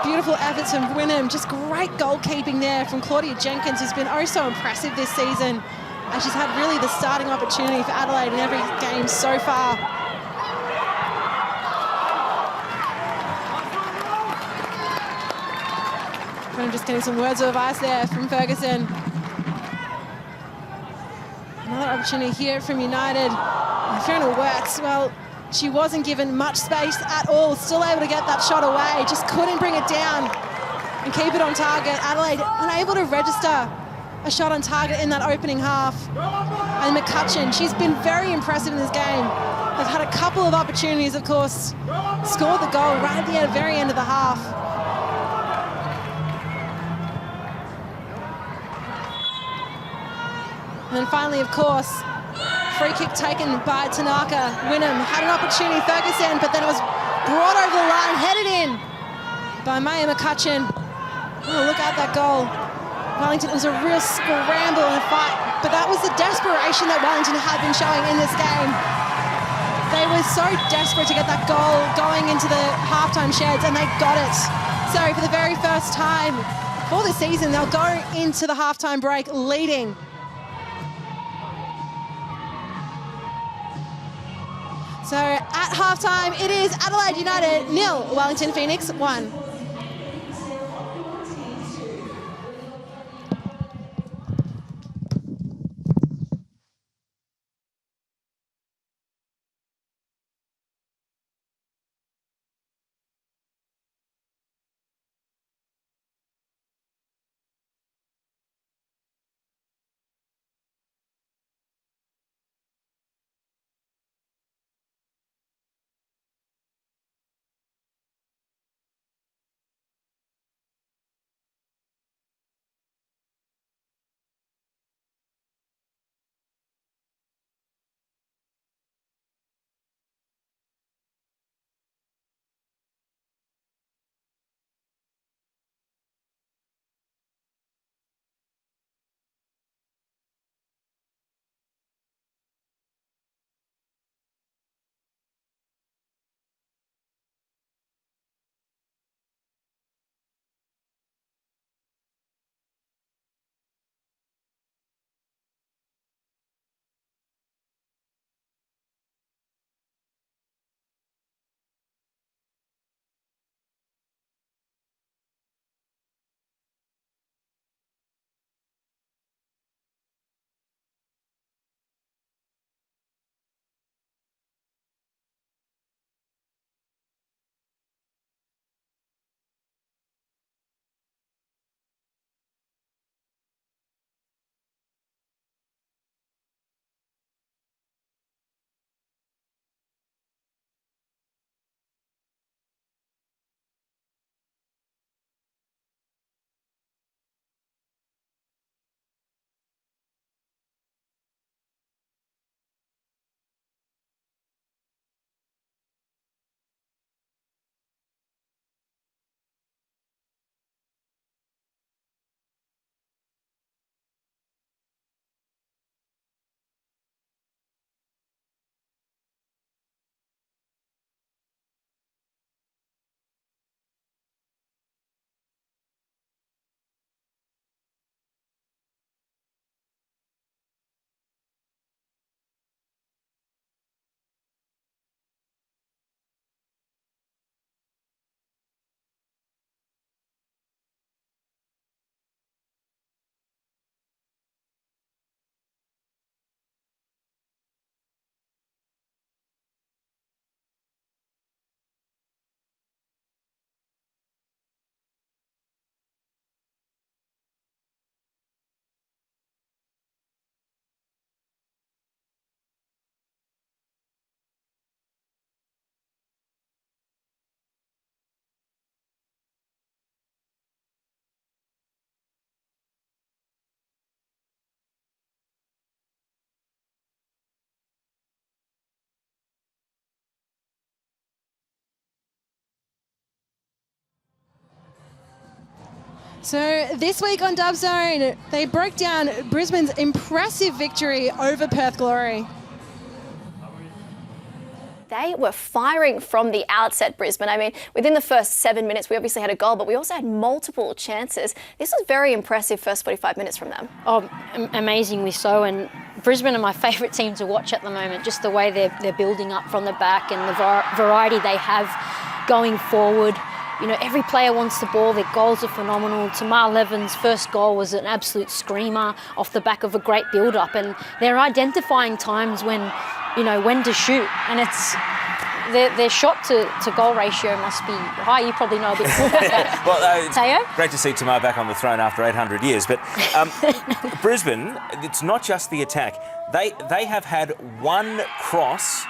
Beautiful efforts from Wynnum. Just great goalkeeping there from Claudia Jenkins, who's been oh so impressive this season. And she's had really the starting opportunity for Adelaide in every game so far. I'm just getting some words of advice there from Ferguson. Another opportunity here from United. Fiona Wirtz, well, she wasn't given much space at all. Still able to get that shot away. Just couldn't bring it down and keep it on target. Adelaide unable to register a shot on target in that opening half. And McCutcheon, she's been very impressive in this game. They've had a couple of opportunities, of course. Scored the goal right at the very end of the half. And then finally, of course, free kick taken by Tanaka. Wynnum had an opportunity, Ferguson, but then it was brought over the line, headed in by Maya McCutcheon. Oh, look at that goal. Wellington, it was a real scramble and a fight, but that was the desperation that Wellington had been showing in this game. They were so desperate to get that goal going into the halftime sheds, and they got it. So for the very first time for the season, they'll go into the halftime break leading. So at halftime, it is Adelaide United 0, Wellington Phoenix 1. So this week on Dub Zone, they broke down Brisbane's impressive victory over Perth Glory. They were firing from the outset, Brisbane. I mean, within the first 7 minutes, we obviously had a goal, but we also had multiple chances. This was very impressive first 45 minutes from them. Oh, amazingly so. And Brisbane are my favourite team to watch at the moment, just the way they're building up from the back and the variety they have going forward. You know, every player wants the ball. Their goals are phenomenal. Tamar Levin's first goal was an absolute screamer off the back of a great build-up. And they're identifying times when, you know, when to shoot. And it's their shot to goal ratio must be high. You probably know a bit more about that. Well, Teo? great to see Tamar back on the throne after 800 years. But Brisbane, it's not just the attack. They have had one cross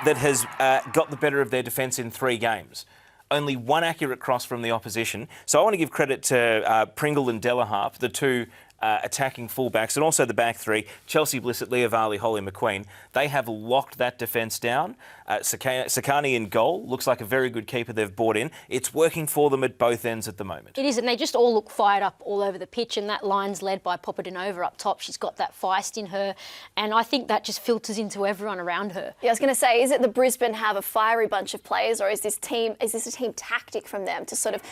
that has got the better of their defence in 3 games. Only one accurate cross from the opposition. So I want to give credit to Pringle and Delaharp, the two attacking fullbacks, and also the back three, Chelsea Blissett, Leah Varley, Holly McQueen. They have locked that defence down. Sakani in goal looks like a very good keeper they've brought in. It's working for them at both ends at the moment. It is, and they just all look fired up all over the pitch, and that line's led by Popadinova up top. She's got that feist in her, and I think that just filters into everyone around her. Yeah, I was going to say, is it the Brisbane have a fiery bunch of players, or is this a team tactic from them to sort of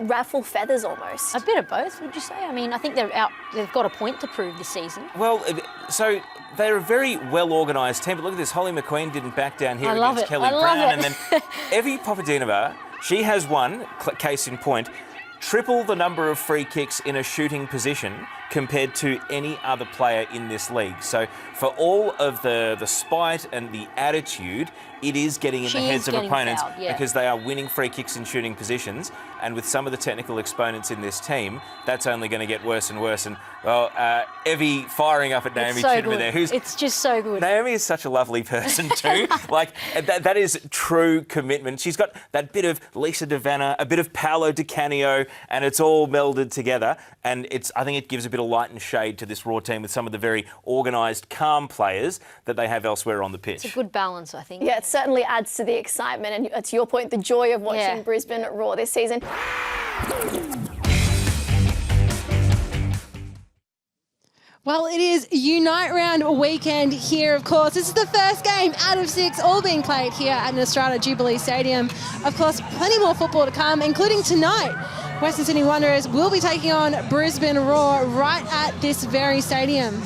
ruffle feathers almost? A bit of both, would you say? I mean, I think they've got a point to prove this season. Well, so they're a very well-organised team, but look at this. Holly McQueen didn't back down here against Kelly Brown. And then Evie Popadinova, she has won, case in point, triple the number of free kicks in a shooting position compared to any other player in this league. So for all of the spite and the attitude, it is getting in the heads of opponents because they are winning free kicks in shooting positions. And with some of the technical exponents in this team, that's only going to get worse and worse. And, well, Evie firing up at Naomi Chittimer there. It's just so good. Naomi is such a lovely person too. Like, that is true commitment. She's got that bit of Lisa DeVanna, a bit of Paolo Di Canio, and it's all melded together. And I think it gives a bit of light and shade to this Raw team with some of the very organised, calm players that they have elsewhere on the pitch. It's a good balance, I think. Yeah, it certainly adds to the excitement and, to your point, the joy of watching Brisbane Raw this season. Well, it is Unite Round weekend here, of course. This is the first game out of 6, all being played here at Nostrada Jubilee Stadium. Of course, plenty more football to come, including tonight. Western Sydney Wanderers will be taking on Brisbane Roar right at this very stadium.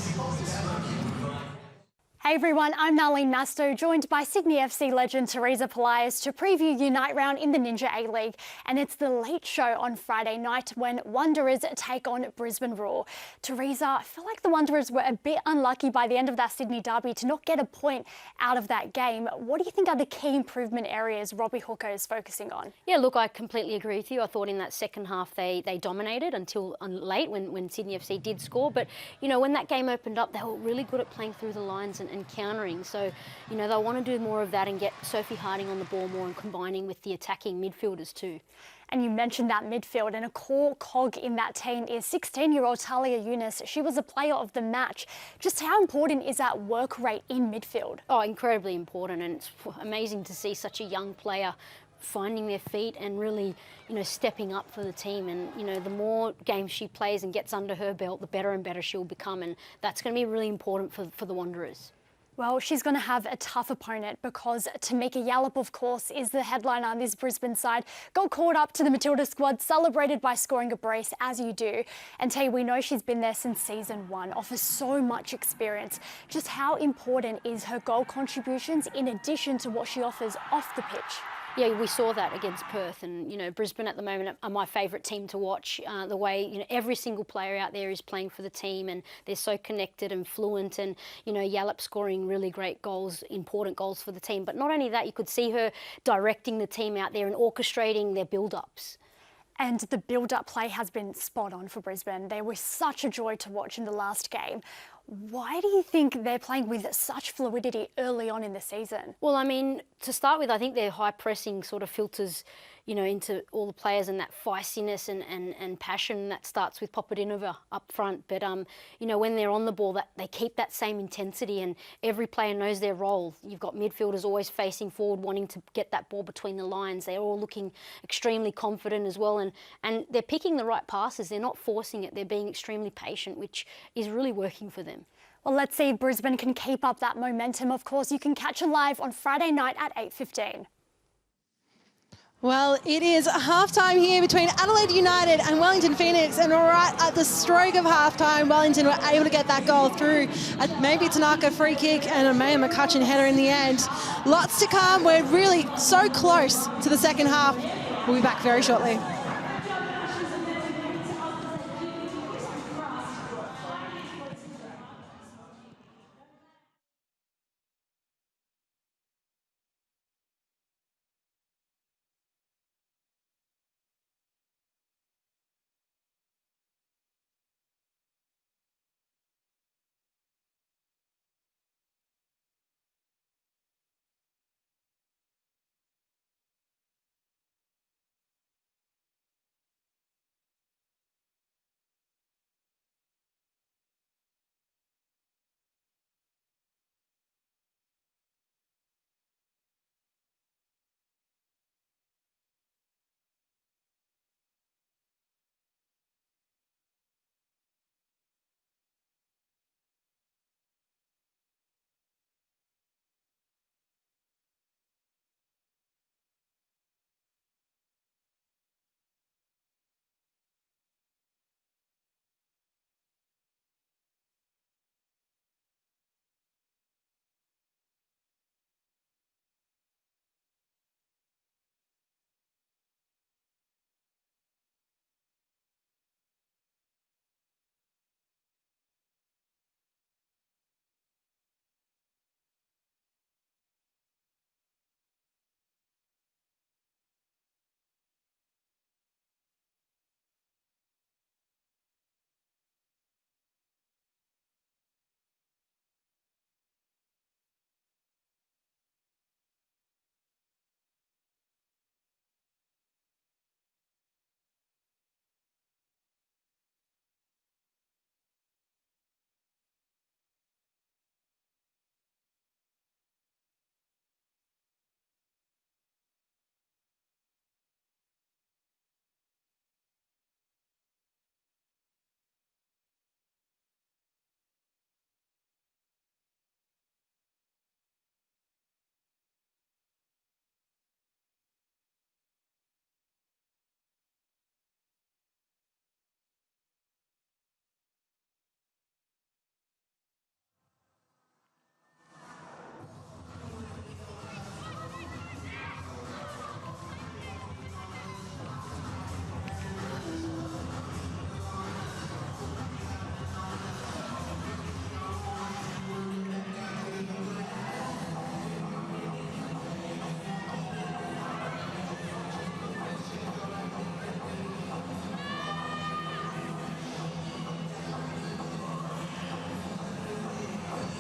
Hey everyone, I'm Nalini Nasto, joined by Sydney FC legend Teresa Polias to preview Unite Round in the Ninja A-League. And it's the late show on Friday night when Wanderers take on Brisbane Roar. Teresa, I feel like the Wanderers were a bit unlucky by the end of that Sydney derby to not get a point out of that game. What do you think are the key improvement areas Robbie Hooker is focusing on? Yeah, look, I completely agree with you. I thought in that second half they dominated until late when Sydney FC did score. But, you know, when that game opened up, they were really good at playing through the lines and countering. So, you know, they'll want to do more of that and get Sophie Harding on the ball more and combining with the attacking midfielders too. And you mentioned that midfield, and a core cog in that team is 16-year-old Talia Younis. She was a player of the match. Just how important is that work rate in midfield? Oh, incredibly important, and it's amazing to see such a young player finding their feet and really, you know, stepping up for the team. And, you know, the more games she plays and gets under her belt, the better and better she'll become, and that's going to be really important for the Wanderers. Well, she's going to have a tough opponent because Tamika Yallop, of course, is the headliner on this Brisbane side. Got called up to the Matilda squad, celebrated by scoring a brace, as you do. And Tay, we know she's been there since season 1, offers so much experience. Just how important is her goal contributions in addition to what she offers off the pitch? Yeah, we saw that against Perth, and, you know, Brisbane at the moment are my favourite team to watch. The way, you know, every single player out there is playing for the team, and they're so connected and fluent, and, you know, Yallop scoring really great goals, important goals for the team. But not only that, you could see her directing the team out there and orchestrating their build-ups. And the build-up play has been spot on for Brisbane. They were such a joy to watch in the last game. Why do you think they're playing with such fluidity early on in the season? Well, I mean, to start with, I think their high pressing sort of filters, you know, into all the players and that feistiness and passion that starts with Papadinova up front. But, you know, when they're on the ball, that they keep that same intensity and every player knows their role. You've got midfielders always facing forward, wanting to get that ball between the lines. They're all looking extremely confident as well. And they're picking the right passes. They're not forcing it. They're being extremely patient, which is really working for them. Well, let's see if Brisbane can keep up that momentum. Of course, you can catch it live on Friday night at 8:15. Well, it is halftime here between Adelaide United and Wellington Phoenix, and right at the stroke of halftime, Wellington were able to get that goal through. Maybe Tanaka free kick and a Maya McCutcheon header in the end. Lots to come. We're really so close to the second half. We'll be back very shortly.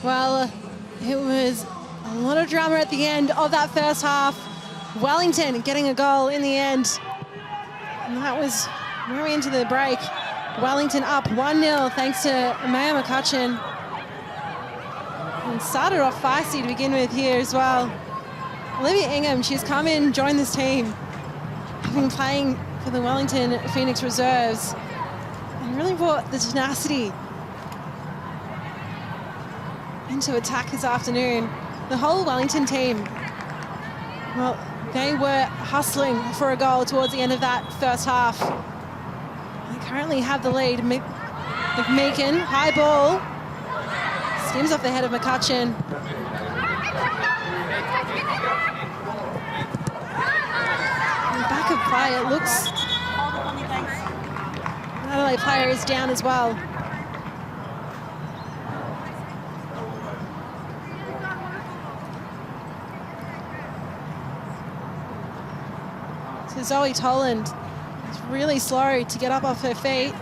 Well, it was a lot of drama at the end of that first half. Wellington getting a goal in the end. And that was very into the break. Wellington up 1-0 thanks to Maya McCutcheon. And started off feisty to begin with here as well. Olivia Ingham, she's come in, joined this team, having playing for the Wellington Phoenix reserves, and really brought the tenacity into attack this afternoon. The whole Wellington team, well, they were hustling for a goal towards the end of that first half. They currently have the lead. McMeekin, high ball, skims off the head of McCutcheon. In the back of play, it looks the Adelaide player is down as well. So Zoe Toland is really slow to get up off her feet.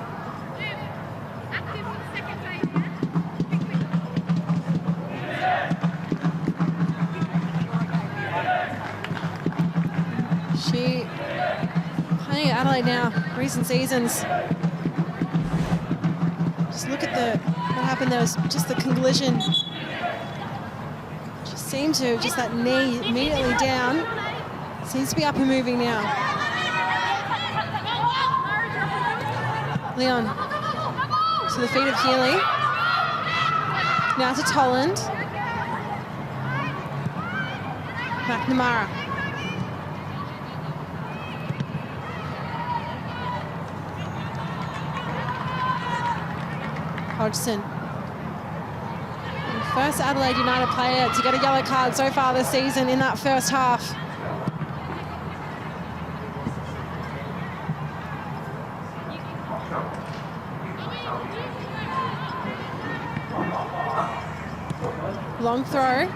She Adelaide now, recent seasons. Just look at what happened there was just the collision. Just seemed to, just that knee immediately down. Seems to be up and moving now. Leon to the feet of Healy. Now to Tolland. McNamara. Hodgson. And first Adelaide United player to get a yellow card so far this season in that first half. Long throw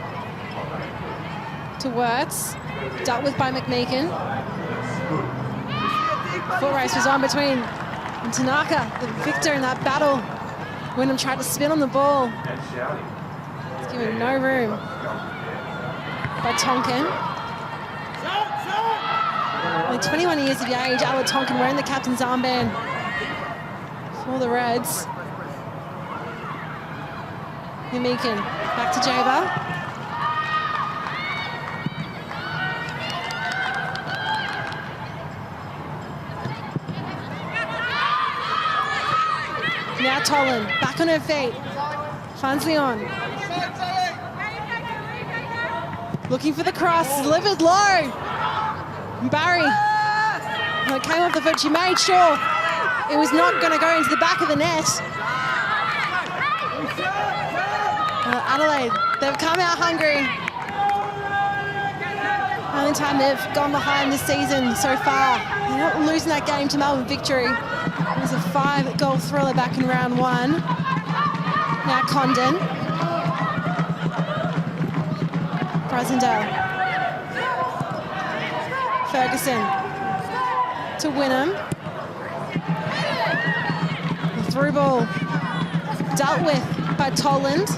to Wirtz, dealt with by McMeekin. Foot race was on between Tanaka, the victor in that battle. Wyndham tried to spin on the ball. It's given no room by Tonkin. Only 21 years of age, Ella Tonkin wearing the captain's armband for the Reds. McMeekin back to Jaber. Now Tolland, back on her feet. Finds Leon. Looking for the cross, delivered low. Barry. It came off the foot. She made sure it was not going to go into the back of the net. Adelaide, they've come out hungry. Only time they've gone behind this season so far. They're not losing that game to Melbourne Victory. It was a 5-goal thriller back in round 1. Now Condon. Brasendale. Ferguson to Wynnum. The through ball dealt with by Tolland.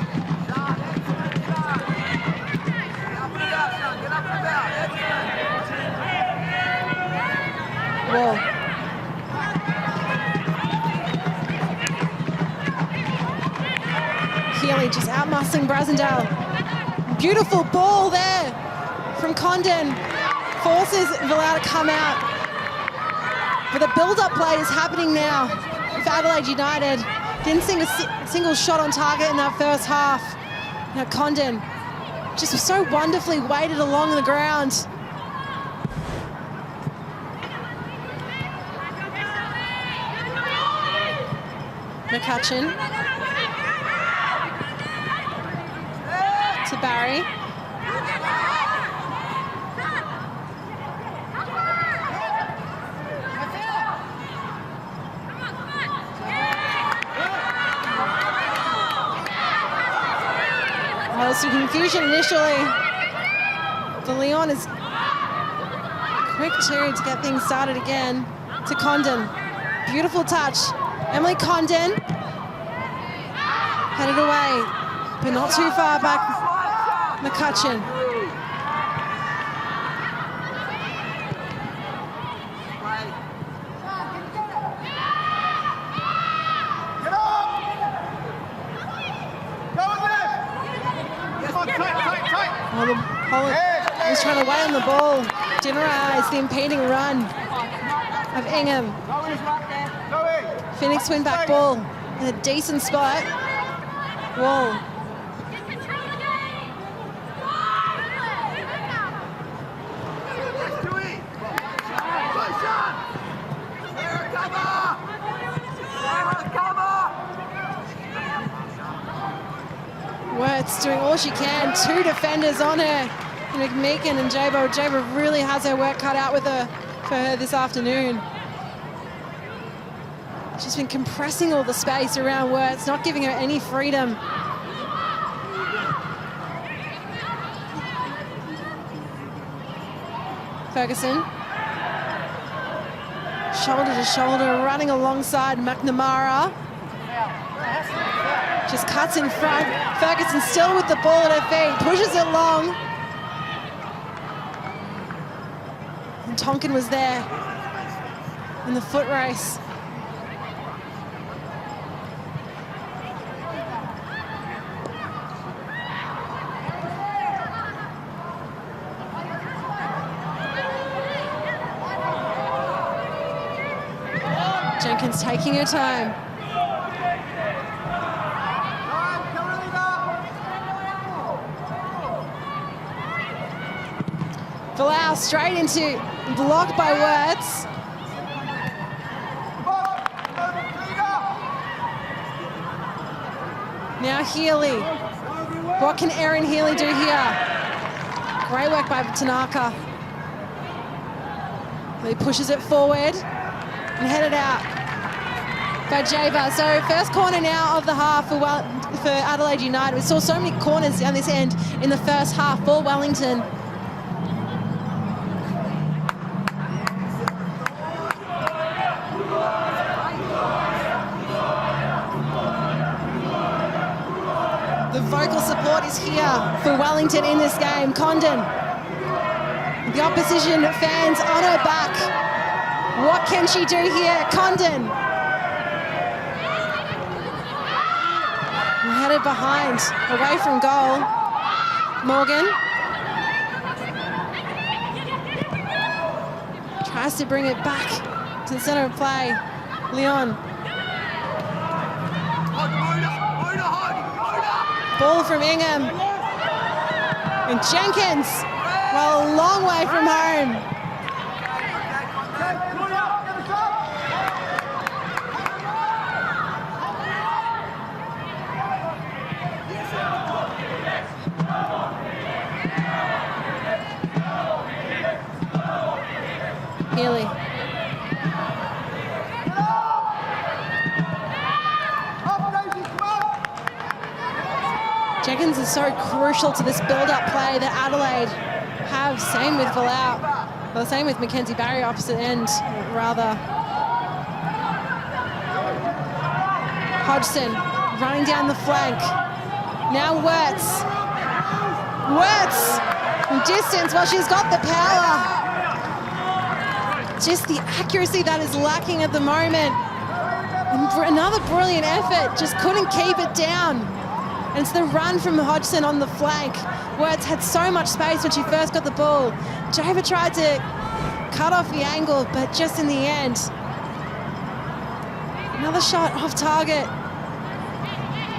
Wall. Healy just outmuscling Brasendale. Beautiful ball there from Condon. Forces Villar to come out. But the build-up play is happening now for Adelaide United. Didn't see a single shot on target in that first half. Now Condon just so wonderfully weighted along the ground. McCutcheon to Barry. Well, some confusion initially. The Leon is quick to get things started again. To Condon. Beautiful touch. Emily Condon headed away, but not too far back. McCutcheon. Oh, the Holland was trying to weigh on the ball. Didn't realize the impeding run of Ingham. Phoenix win back ball in a decent spot. Wall. Wirtz doing all she can. 2 defenders on her. McMeekin and Jaber. Jaber really has her work cut out for her this afternoon. She's been compressing all the space around Wirtz, not giving her any freedom. Ferguson. Shoulder to shoulder, running alongside McNamara. Just cuts in front. Ferguson still with the ball at her feet, pushes it long. And Tonkin was there. in the foot race. Jenkins taking her time. Falau straight into, blocked by Wirtz. Now Healy. What can Erin Healy do here? Great work by Tanaka. He pushes it forward and headed out by Jaber. So first corner now of the half for Adelaide United. We saw so many corners down this end in the first half for Wellington. The vocal support is here for Wellington in this game. Condon, the opposition fans on her back. What can she do here? Condon. Headed behind, away from goal. Morgan. Tries to bring it back to the centre of play. Leon. Ball from Ingham. And Jenkins, well, a long way from home. Healy. Jenkins is so crucial to this build-up play that Adelaide have. Same with Falau. Well, same with Mackenzie Barry, opposite end, rather. Hodgson running down the flank. Now Wirtz. Wirtz from distance, well, she's got the power. Just the accuracy that is lacking at the moment. And for another brilliant effort, just couldn't keep it down. And it's the run from Hodgson on the flank. Wirtz had so much space when she first got the ball. Jaber tried to cut off the angle, but just in the end, another shot off target.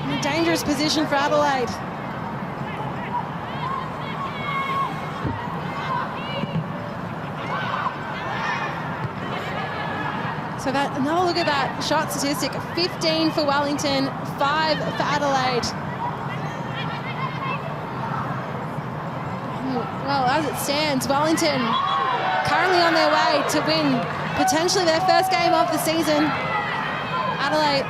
In a dangerous position for Adelaide. So another look at that shot statistic, 15 for Wellington, 5 for Adelaide. Well, as it stands, Wellington currently on their way to win potentially their first game of the season. Adelaide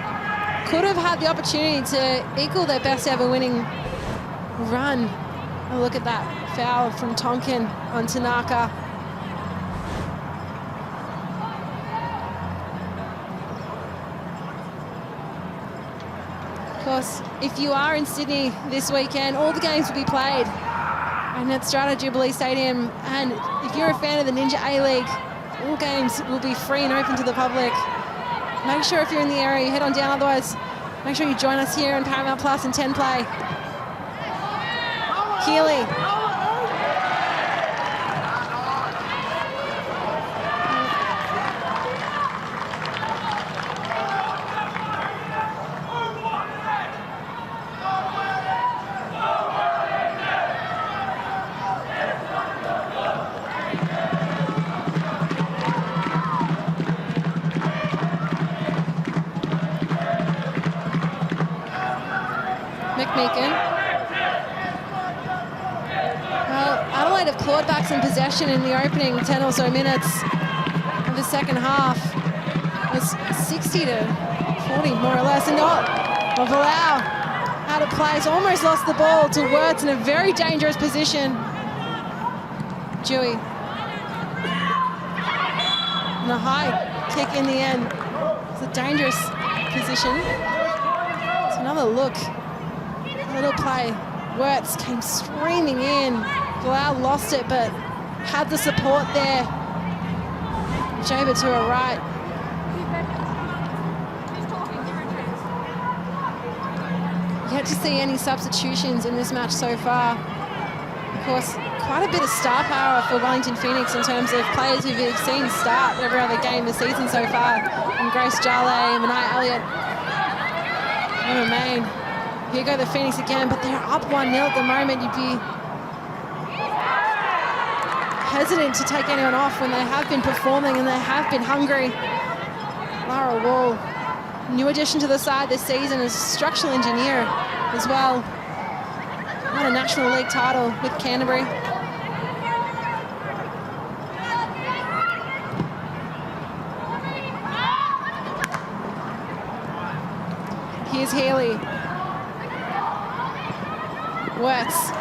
could have had the opportunity to equal their best ever winning run. Oh, look at that foul from Tonkin on Tanaka. Of course, if you are in Sydney this weekend, all the games will be played at Strata Jubilee Stadium, and if you're a fan of the Ninja A-League, all games will be free and open to the public. Make sure if you're in the area, you head on down, otherwise make sure you join us here in Paramount Plus and 10 Play. Healy. Well, Adelaide have clawed back some possession in the opening 10 or so minutes of the second half. It was 60 to 40, more or less. And Falau out of place, almost lost the ball to Wirtz in a very dangerous position. Dewey. And a high kick in the end. It's a dangerous position. It's another look. Little play. Wirtz came streaming in. Falau lost it, but had the support there. Jaber to her right. Yet to see any substitutions in this match so far. Of course, quite a bit of star power for Wellington Phoenix in terms of players who we've seen start every other game this season so far. And Grace Jale, Manai Elliott, Emma Main. Here go the Phoenix again, but they're up 1-0 at the moment. You'd be hesitant to take anyone off when they have been performing and they have been hungry. Lara Wall, new addition to the side this season, is a structural engineer as well. Won a National League title with Canterbury. Here's Healy. Works.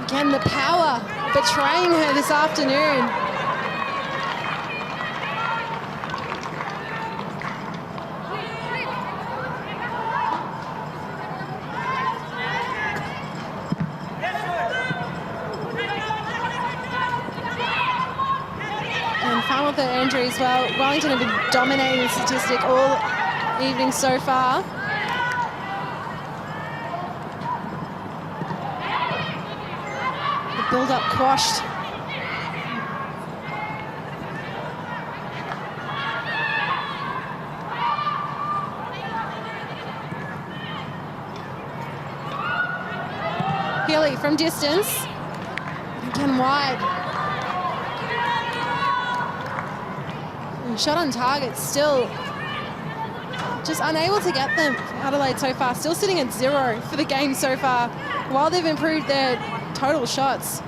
Again, the power betraying her this afternoon. And final third injury as well. Wellington have been dominating the statistic all evening so far. The build-up quashed. Healy from distance. Again wide. And shot on target still. Just unable to get them. Adelaide so far, still sitting at 0 for the game so far, while they've improved their total shots.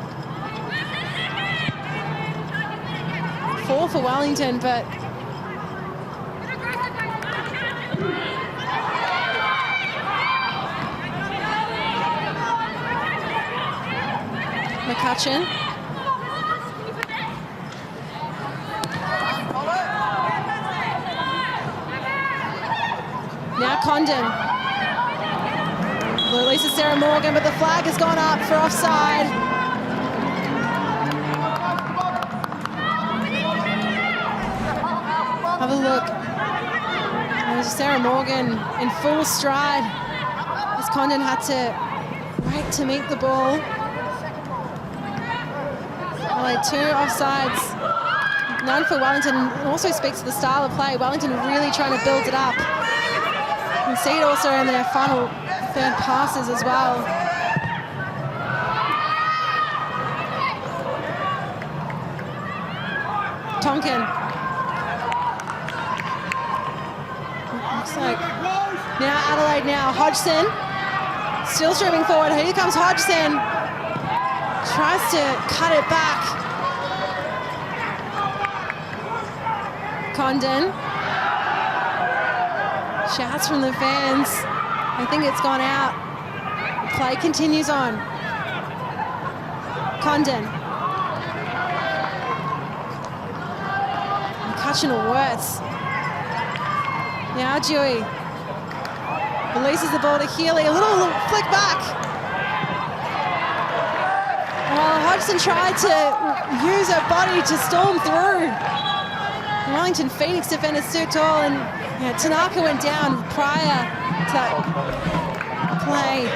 4 for Wellington, but McCutcheon. Now Condon. Well, at least it's Sarah Morgan, but the flag has gone up for offside. Have a look. There's Sarah Morgan in full stride as Condon had to wait to meet the ball. Like 2 offsides, none for Wellington. It also speaks to the style of play. Wellington really trying to build it up. You can see it also in their final third passes as well. Tonkin. Looks like now Adelaide now. Hodgson still streaming forward. Here comes Hodgson. Tries to cut it back. Condon. Shouts from the fans. I think it's gone out. Play continues on. Condon. McCutcheon or worse. Now Dewey releases the ball to Healy. A little flick back. Well, Hodgson tried to use her body to storm through. Wellington Phoenix defender stood tall, and Tanaka went down prior to that play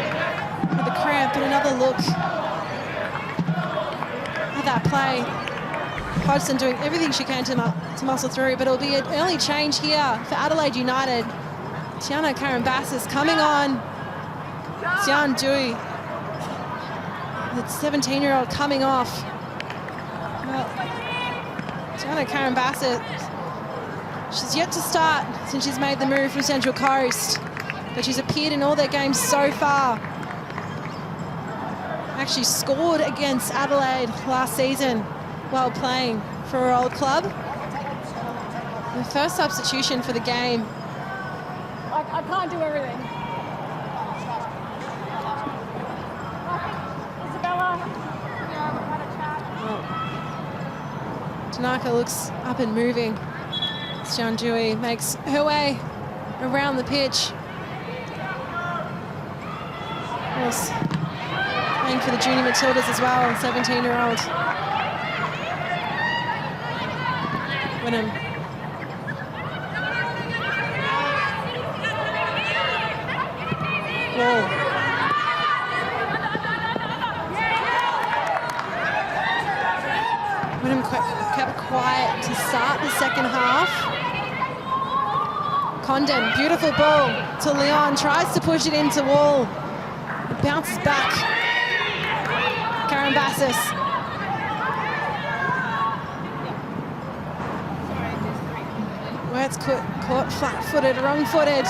with the cramp. But another look at that play. Hodgson doing everything she can to muscle through, but it'll be an early change here for Adelaide United. Tiana Karambassis coming on. Xian Dewey, the 17-year-old, coming off. Well, Tiana Karambassis, she's yet to start since she's made the move from Central Coast, but she's appeared in all their games so far. Actually scored against Adelaide last season while playing for her old club. The first substitution for the game. I can't do everything. Isabella, had a chat. Tanaka looks up and moving. Xian Dewey makes her way around the pitch. Of course, playing for the Junior Matildas as well, 17-year-old. Wynnum. ball. Wyndham kept quiet to start the second half. Condon, beautiful ball to Leon, tries to push it into Wall. It bounces back. Karen Bassis. Wertz caught flat-footed, wrong-footed.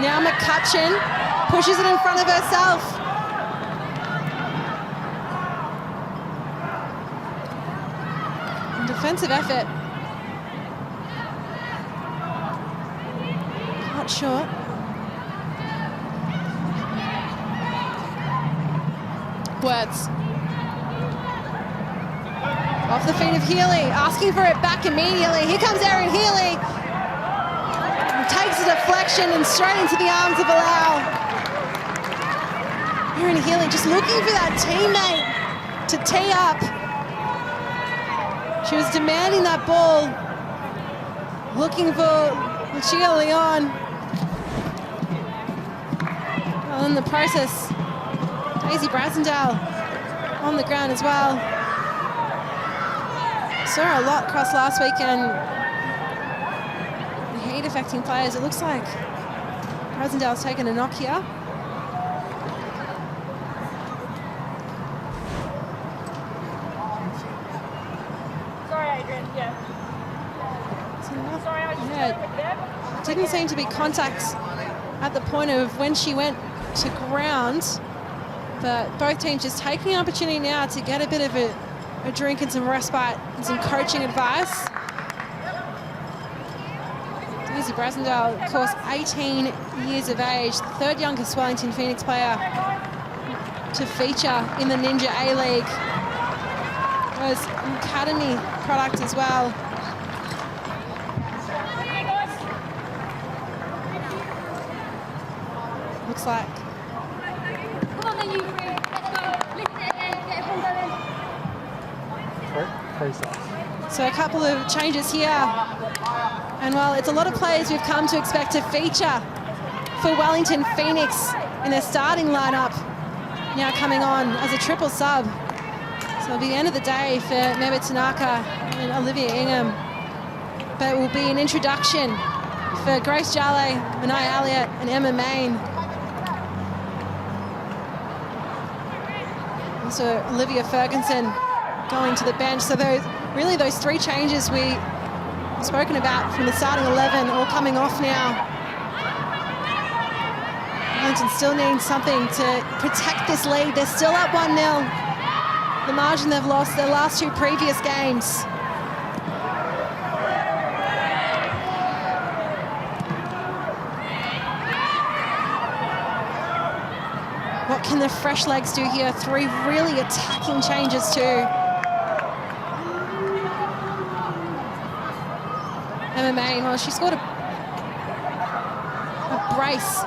Now McCutcheon pushes it in front of herself. Defensive effort. Not sure. Wertz. Off the feet of Healy, asking for it back immediately. Here comes Erin Healy. Takes a deflection and straight into the arms of Allow. Erin Healy just looking for that teammate to tee up. She was demanding that ball, looking for Lucia Leon. Well, in the process, Daisy Brasendale on the ground as well. Saw her a lot across last weekend. The heat affecting players. It looks like Brasendale's taken a knock here. Didn't seem to be contact at the point of when she went to ground, but both teams just taking the opportunity now to get a bit of a drink and some respite and some coaching advice. Daisy Brasendale, of course, 18 years of age, the third youngest Wellington Phoenix player to feature in the Ninja A-League. Was an academy product as well. Looks like. So a couple of changes here. And well, it's a lot of players we've come to expect to feature for Wellington Phoenix in their starting lineup, now coming on as a triple sub. So it'll be the end of the day for Mebe Tanaka and Olivia Ingham. But it will be an introduction for Grace Jale, Manai Elliott and Emma Main. Also Olivia Ferguson going to the bench. So those three changes we've spoken about from the starting 11 all coming off now. Wellington still needing something to protect this lead. They're still up 1-0. The margin they've lost their last two previous games. What can the fresh legs do here? Three really attacking changes too. Emma Main, well, she scored a brace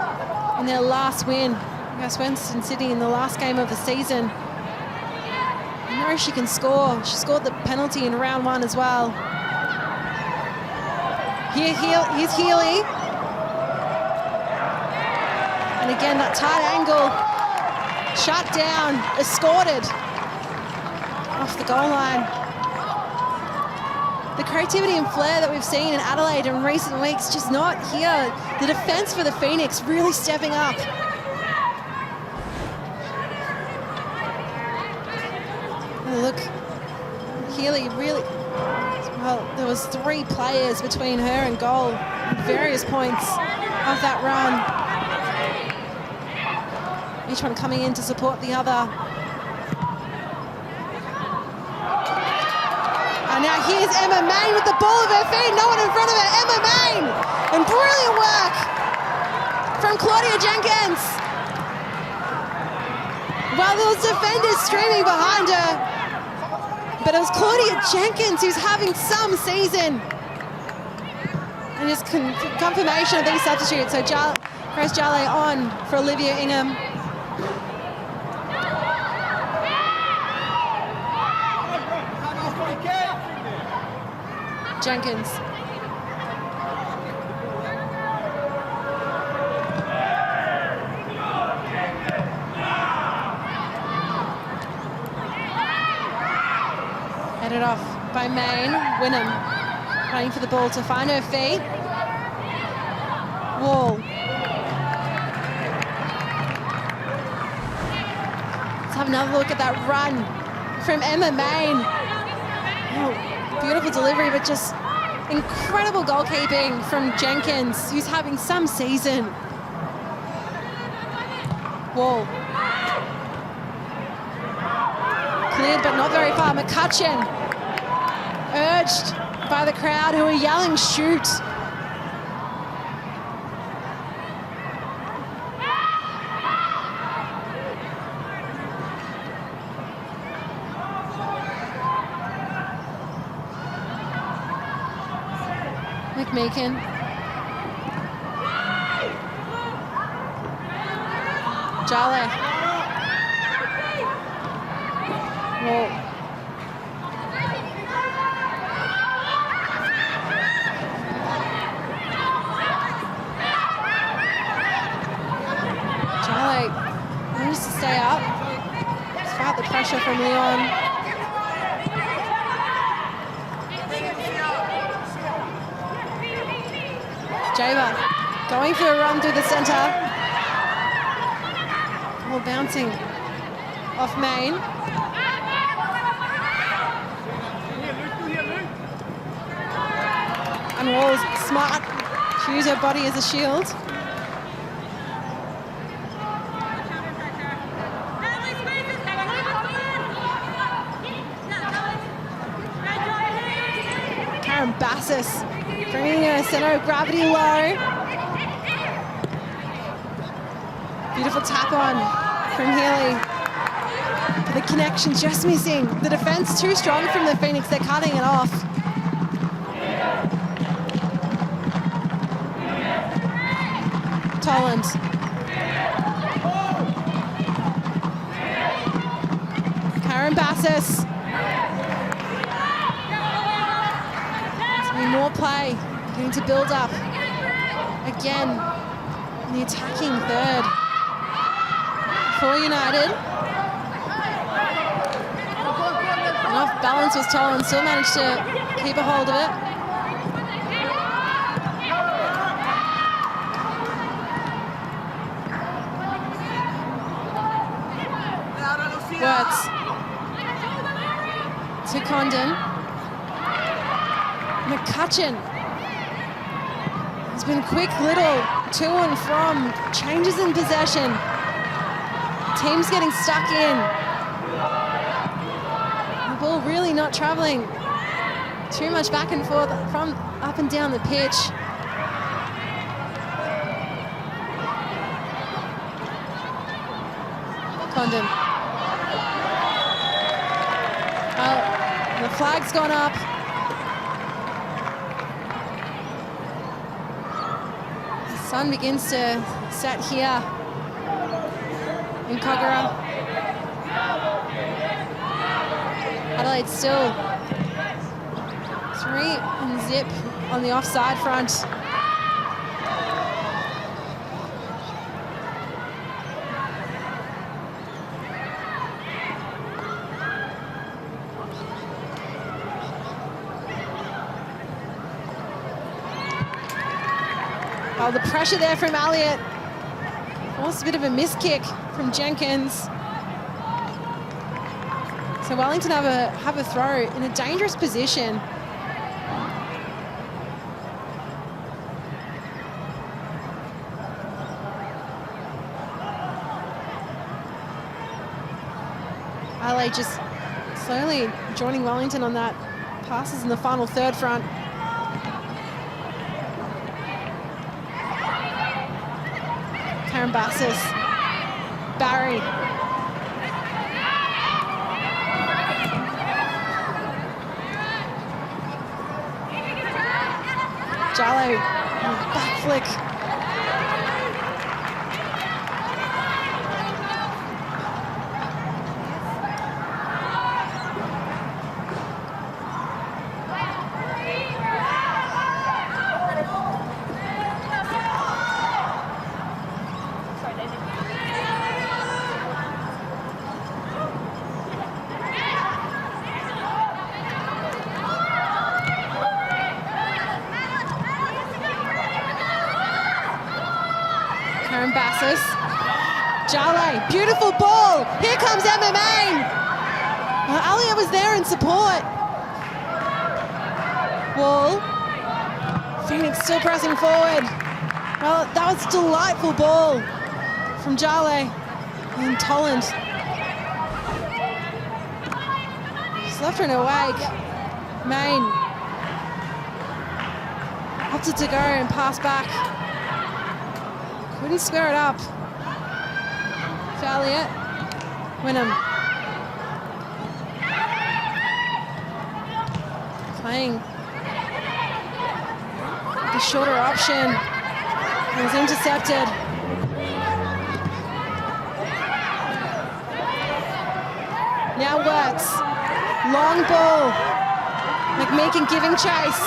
in their last win against Western Sydney in the last game of the season. I know she can score. She scored the penalty in round one as well. Here's Healy. And again, that tight angle. Shut down, escorted off the goal line. The creativity and flair that we've seen in Adelaide in recent weeks, just not here. The defence for the Phoenix really stepping up. Oh, look, Healy really, well, there was three players between her and goal at various points of that run. Each one coming in to support the other. And now here's Emma Main with the ball of her feet. No one in front of her. Emma Main. And brilliant work from Claudia Jenkins. Well, there was defenders streaming behind her. But it was Claudia Jenkins who's having some season. And just confirmation of these substitutes. So Grace Jale on for Olivia Ingham. Jenkins. Headed off by Main. Wynnum running for the ball to find her feet. Wall. Let's have another look at that run from Emma Main. Oh, beautiful delivery, but just incredible goalkeeping from Jenkins, who's having some season. Wall. Cleared, but not very far. McCutcheon, urged by the crowd who are yelling, shoot. McMeekin. Jale. Whoa. Jale managed to stay up despite the pressure from Leon. Java going for a run through the centre. Ball bouncing off Main. And Wall's smart to use her body as a shield. Karen Bassis bringing her centre of gravity low. Beautiful tap on from Healy. But the connection just missing. The defence too strong from the Phoenix. They're cutting it off. Tolland. Karen Bassis. More play, getting to build up again in the attacking third for United. Enough balance was Tolan, still managed to keep a hold of it. Words to Condon. McCutcheon has been quick little to and from, changes in possession. Team's getting stuck in. The ball really not travelling too much back and forth from up and down the pitch. Condon. Oh, the flag's gone up. Sun begins to set here in Kogarah. Adelaide still 3 and zip on the offside front. Oh, the pressure there from Elliott. Forced a bit of a miss kick from Jenkins. So Wellington have a throw in a dangerous position. Adelaide just slowly joining Wellington on that passes in the final third front. Karen Bassis, Barry. Jallo, back flick. Jale, beautiful ball. Here comes Emma Main. Alia was there in support. Wall. Phoenix still pressing forward. Well, that was a delightful ball from Jale and Tolland. She's left her in her wake. Main opted to go and pass back. Couldn't square it up. Elliott. Wynnum. Playing the shorter option. It was intercepted. Now works. Long ball. McMeekin giving chase.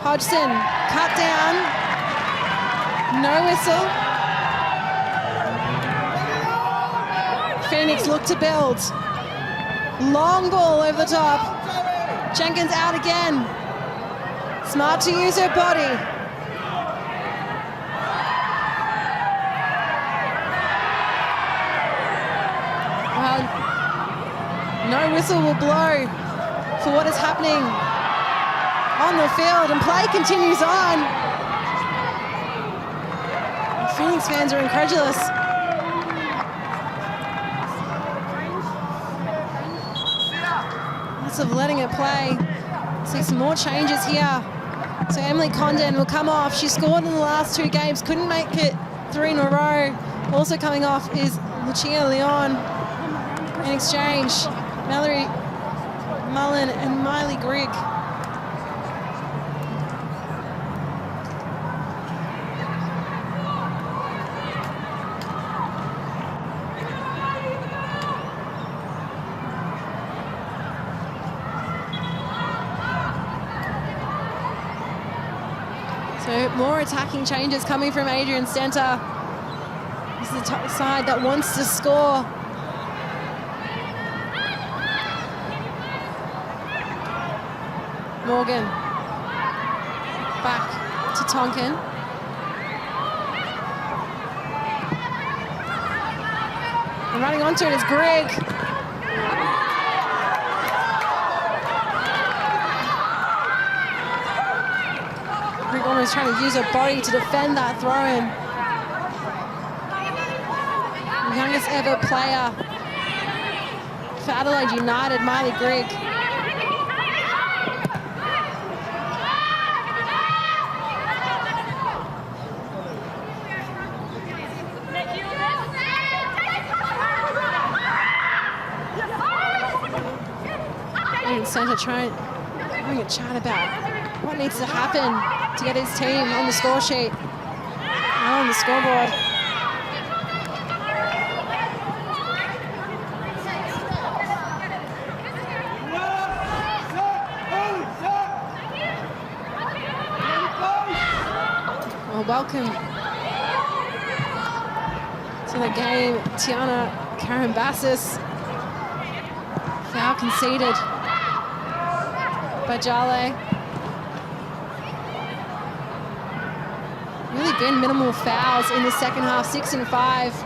Hodgson cut down. No whistle. Phoenix look to build. Long ball over the top. Jenkins out again. Smart to use her body. Well, no whistle will blow for what is happening on the field, and play continues on. The Phoenix fans are incredulous. Lots of letting it play. See some more changes here. So Emily Condon will come off. She scored in the last 2 games, couldn't make it 3 in a row. Also coming off is Lucia Leon. In exchange, Mallory Mullen and Miley Grigg. So more attacking changes coming from Adrian Center. This is the side that wants to score. Morgan. Back to Tonkin. And running onto it is Grigg. Grigg almost trying to use her body to defend that throw-in. The youngest ever player for Adelaide United, Miley Grigg. Centre trying having a chat about what needs to happen to get his team on the score sheet and on the scoreboard. Well, welcome to the game, Tiana Karambassis. Foul conceded by Jale. Really been minimal fouls in the second half, 6 and 5.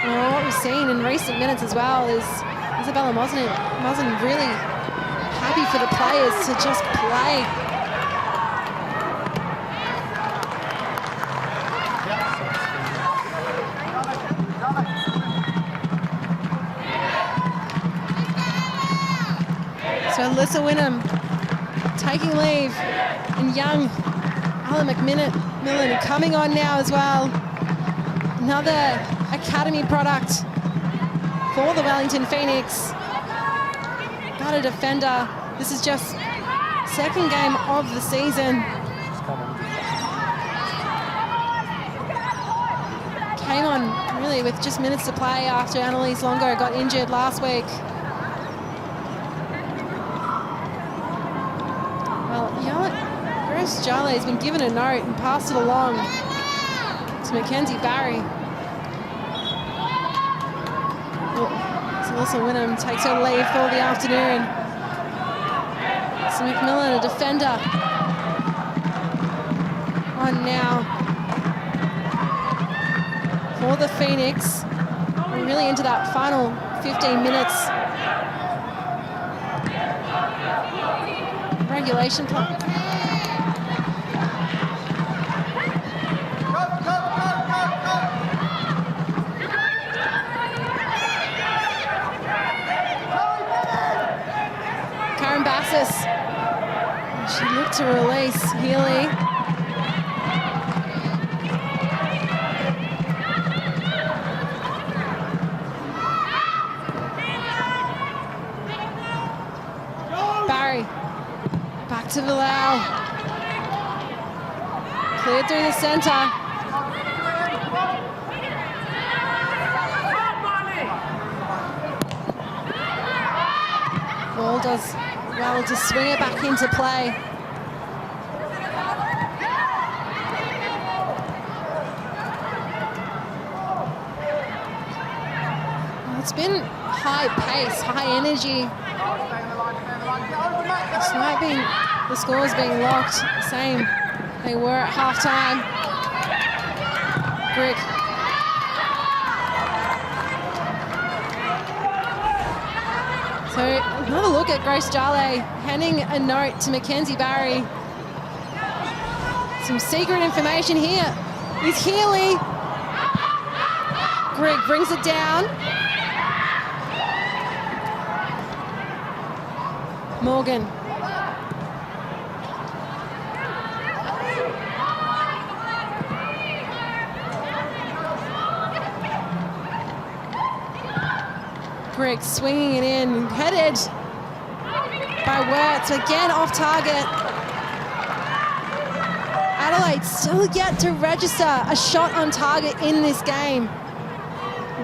Well, what we've seen in recent minutes as well is Isabella Mosin really happy for the players to just play. So Alyssa Wynnum taking leave, and young Alan McMillan coming on now as well. Another academy product for the Wellington Phoenix. Got a defender. This is just second game of the season. Came on really with just minutes to play after Annalise Longo got injured last week. Jale has been given a note and passed it along to Mackenzie Barry. So Alyssa Wynnum takes her leave for the afternoon. So McMillan, a defender, on now for the Phoenix. We're really into that final 15 minutes. Regulation clock. She looked to release Healy. Barry, back to Villau. Cleared through the centre. Ball does well to swing it back into play. It's been high pace, high energy. Despite the scores being locked, same they were at half-time. Grigg. So another look at Grace Jale handing a note to Mackenzie Barry. Some secret information here is Healy. Grigg brings it down. Morgan. Grigg swinging it in, headed by Wirtz, again off target. Adelaide still yet to register a shot on target in this game.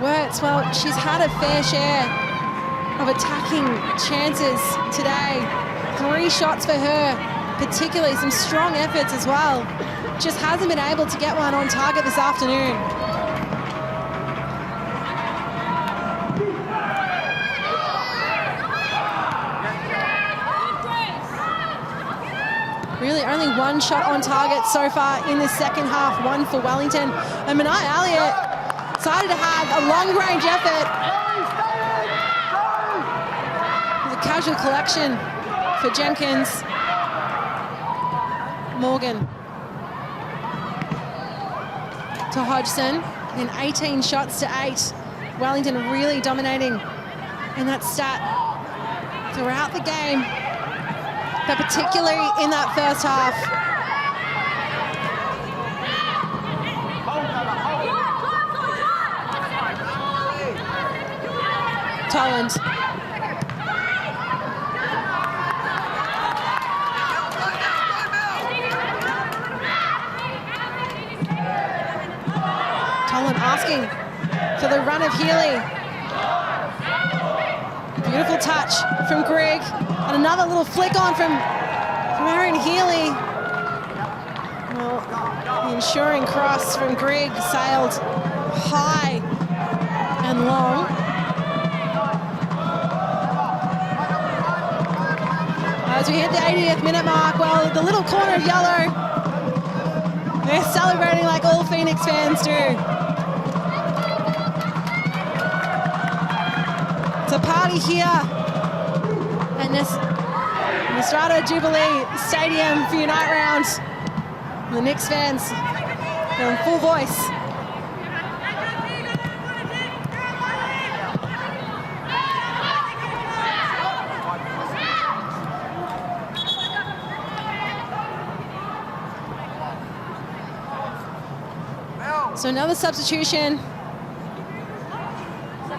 Wirtz, well, she's had a fair share of attacking chances today. 3 shots for her, particularly some strong efforts as well. Just hasn't been able to get one on target this afternoon. Really only 1 shot on target so far in the second half, 1 for Wellington. And Manai Elliott decided to have a long-range effort. Casual collection for Jenkins. Morgan to Hodgson, and 18 shots to 8. Wellington really dominating in that stat throughout the game, but particularly in that first half. Tolland. Asking for the run of Healy. Beautiful touch from Grigg, and another little flick on from Aaron Healy. Well, the ensuring cross from Grigg sailed high and long. As we hit the 80th minute mark, well, the little corner of yellow, they're celebrating like all Phoenix fans do. It's a party here at Nostra Jubilee Stadium for Unite Round. The Knicks fans are in full voice. So another substitution.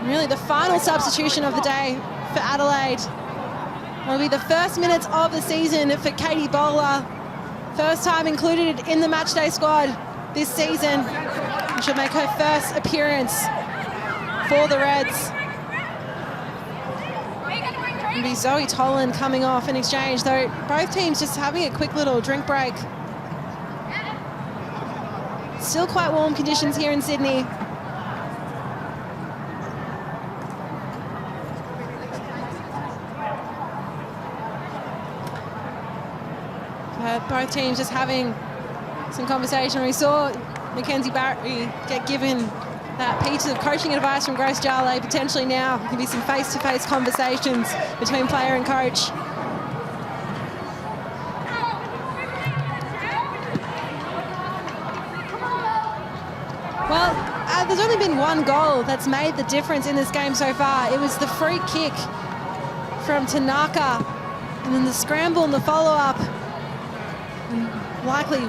Really the final substitution of the day for Adelaide. It'll be the first minutes of the season for Katie Bowler. First time included in the matchday squad this season. She'll make her first appearance for the Reds. It'll be Zoe Toland coming off in exchange, though both teams just having a quick little drink break. Still quite warm conditions here in Sydney. Both teams just having some conversation. We saw Mackenzie Barry get given that piece of coaching advice from Grace Jarley. Potentially now there can be some face-to-face conversations between player and coach. Well, there's only been one goal that's made the difference in this game so far. It was the free kick from Tanaka, and then the scramble and the follow-up. And likely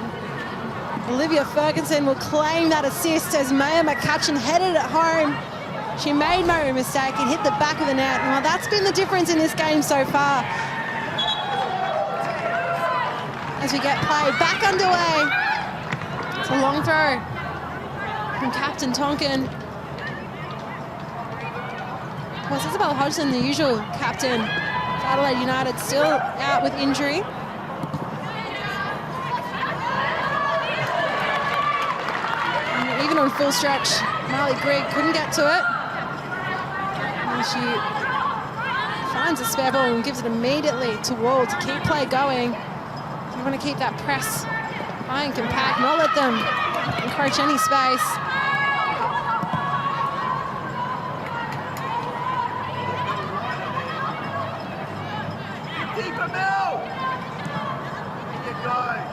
Olivia Ferguson will claim that assist as Maya McCutcheon headed it home. She made no mistake and hit the back of the net. Well, that's been the difference in this game so far. As we get play back underway. It's a long throw from Captain Tonkin. Well, it's Isabel Hodgson, the usual captain for Adelaide United, still out with injury. And even on full stretch, Marley Grigg couldn't get to it. And she finds a spare ball and gives it immediately to Wall to keep play going. You want to keep that press high and compact, not let them encroach any space. Keep him out! Get going!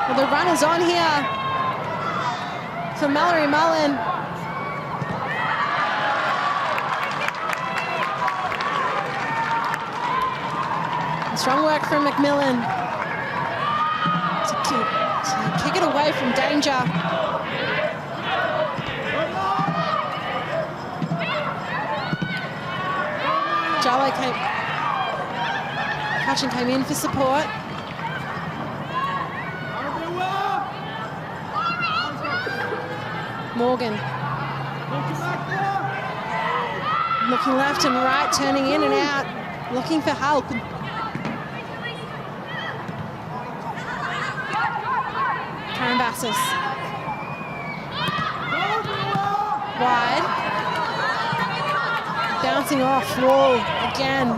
Well, the run is on here for Mallory Mullen. Strong work from McMillan to kick it away from danger. Jarley came in for support. Morgan looking left and right, turning in and out, looking for help. Bassus. Wide. Bouncing off Wall again.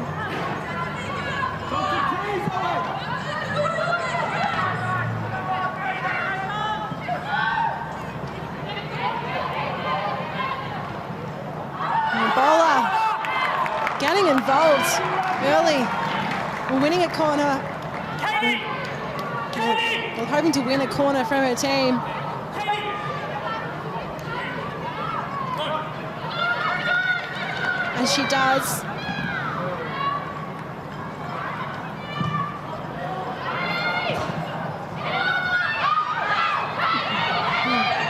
And bowler getting involved early. We're winning a corner. Well, hoping to win a corner from her team. And she does.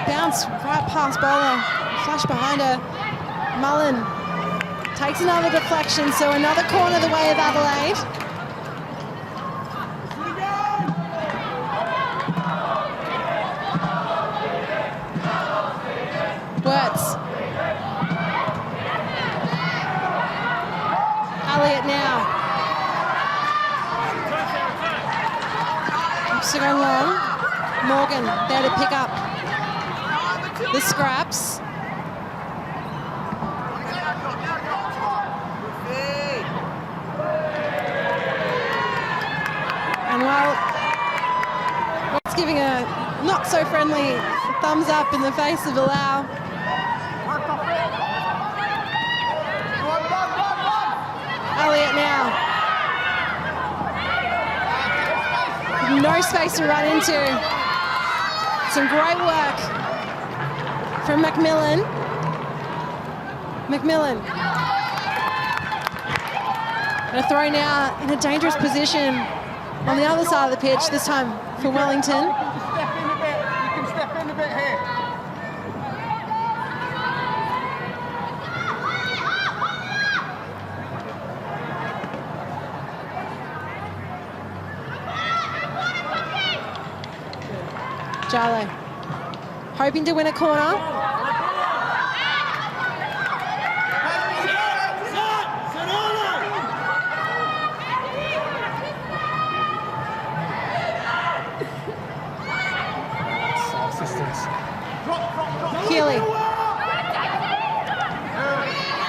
Bounce right past bowler. Flash behind her. Mullen takes another deflection, so another corner the way of Adelaide. Elliott now. Keeps it going long. Morgan there to pick up the scraps. And while it's giving a not so friendly thumbs up in the face of Allow. Elliott now. No space to run into. Some great work from McMillan. McMillan. And a throw now in a dangerous position on the other side of the pitch, this time for Wellington. You can step in a bit here. Jarley hoping to win a corner. Keeley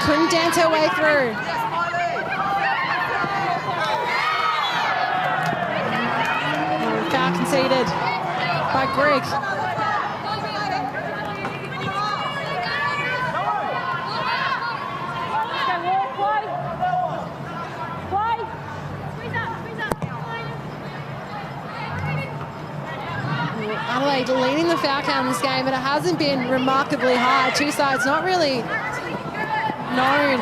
couldn't dance her way through. conceded by Greg. Adelaide leading the foul count in this game, but it hasn't been remarkably high. Two sides not really known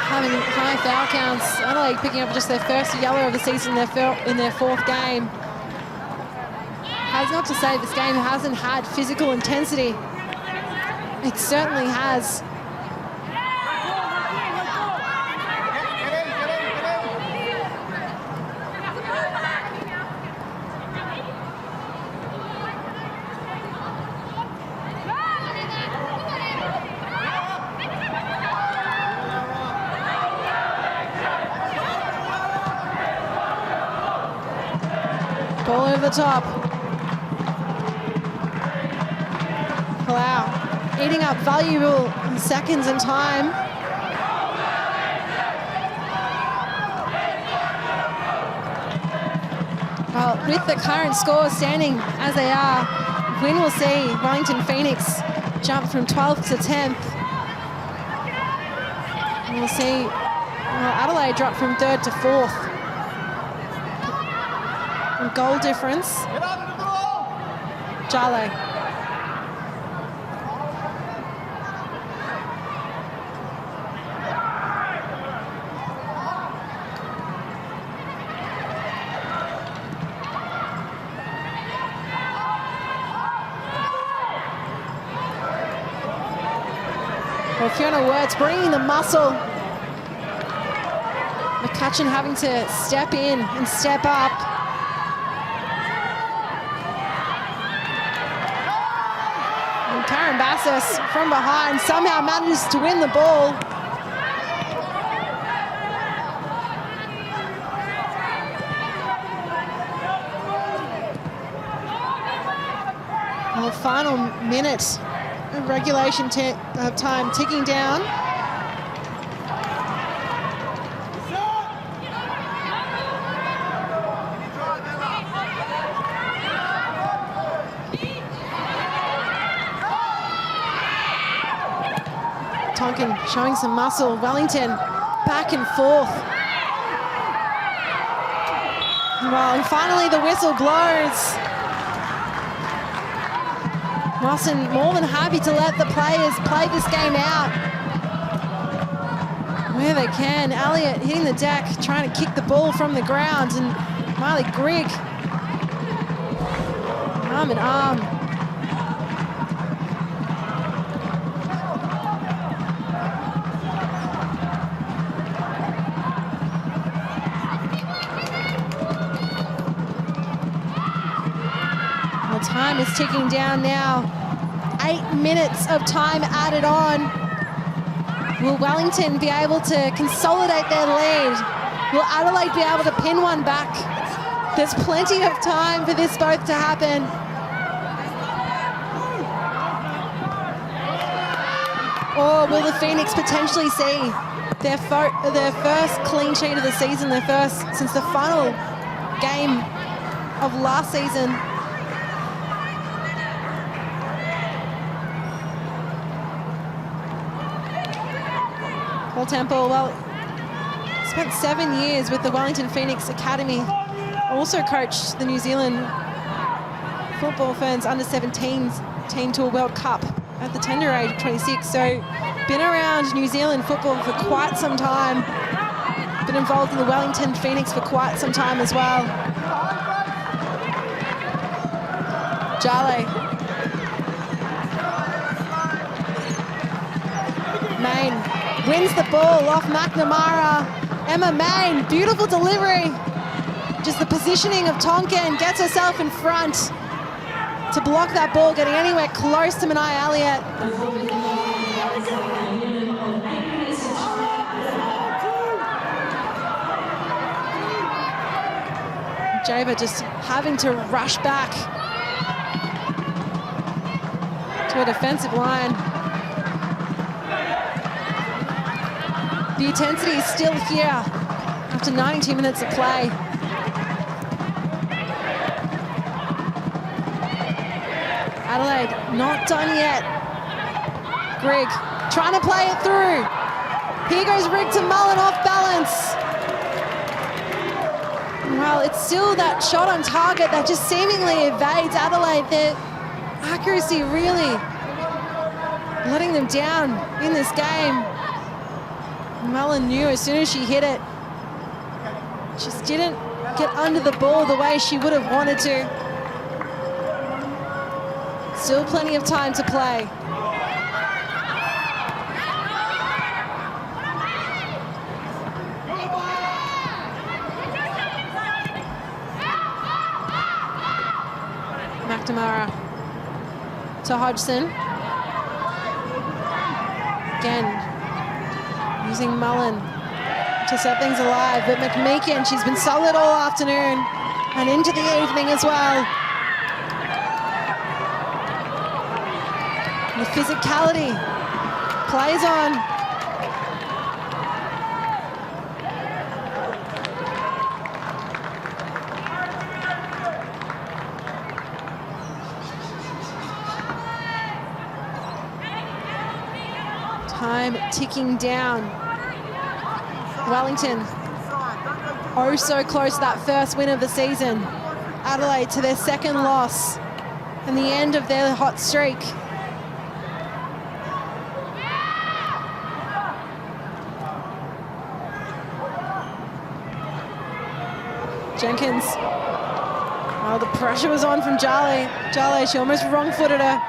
having high foul counts. Adelaide picking up just their first yellow of the season in their fourth game. Has not to say this game hasn't had physical intensity. It certainly has. Ball over the top. Palau eating up valuable seconds and time. Well, with the current scores standing as they are, Win will see Wellington Phoenix jump from 12th to 10th. And we'll see Adelaide drop from 3rd to 4th. Goal difference. Jale. Well, Fiona Wirtz bringing the muscle. McCutcheon having to step in and step up. Karen Bassis from behind somehow manages to win the ball. Well, the final minute of regulation time ticking down. Tonkin showing some muscle. Wellington back and forth. Well, and finally the whistle blows. Mawson more than happy to let the players play this game out where they can. Elliott hitting the deck, trying to kick the ball from the ground, and Marley Grigg arm in arm. Time is ticking down now. 8 minutes of time added on. Will Wellington be able to consolidate their lead? Will Adelaide be able to pin one back? There's plenty of time for this both to happen. Or will the Phoenix potentially see their first clean sheet of the season, their first since the final game of last season? Paul Temple, well, spent 7 years with the Wellington Phoenix Academy. Also coached the New Zealand Football Ferns under-17s team to a World Cup at the tender age of 26. So been around New Zealand football for quite some time. Been involved in the Wellington Phoenix for quite some time as well. Jale. Main wins the ball off McNamara. Emma Main, beautiful delivery. Just the positioning of Tonkin, gets herself in front to block that ball, getting anywhere close to Manai Elliott. Java just having to rush back to a defensive line. The intensity is still here after 92 minutes of play. Adelaide not done yet. Grigg trying to play it through. Here goes Rigg to Mullen, off balance. Well, it's still that shot on target that just seemingly evades Adelaide. Their accuracy really letting them down in this game. Mullen knew as soon as she hit it, just didn't get under the ball the way she would have wanted to. Still plenty of time to play. McNamara to Hodgson. Again, using Mullen to set things alive, but McMeekin, she's been solid all afternoon and into the evening as well. The physicality plays on. Time ticking down. Wellington, oh so close to that first win of the season. Adelaide to their second loss and the end of their hot streak. Jenkins, oh, the pressure was on from Jale. Jale, she almost wrong-footed her.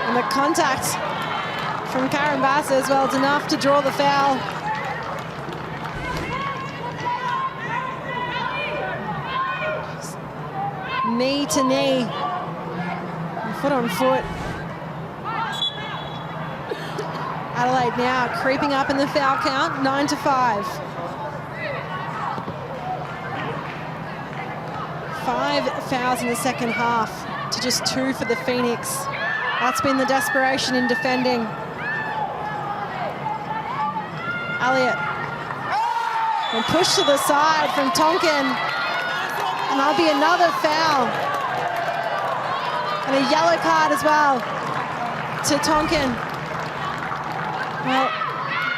And the contact from Karen Bass as well, it's enough to draw the foul. Knee to knee, and foot on foot. Adelaide now creeping up in the foul count, 9-5. 5 fouls in the second half to just 2 for the Phoenix. That's been the desperation in defending. Elliott. And pushed to the side from Tonkin. And that'll be another foul. And a yellow card as well to Tonkin. Well,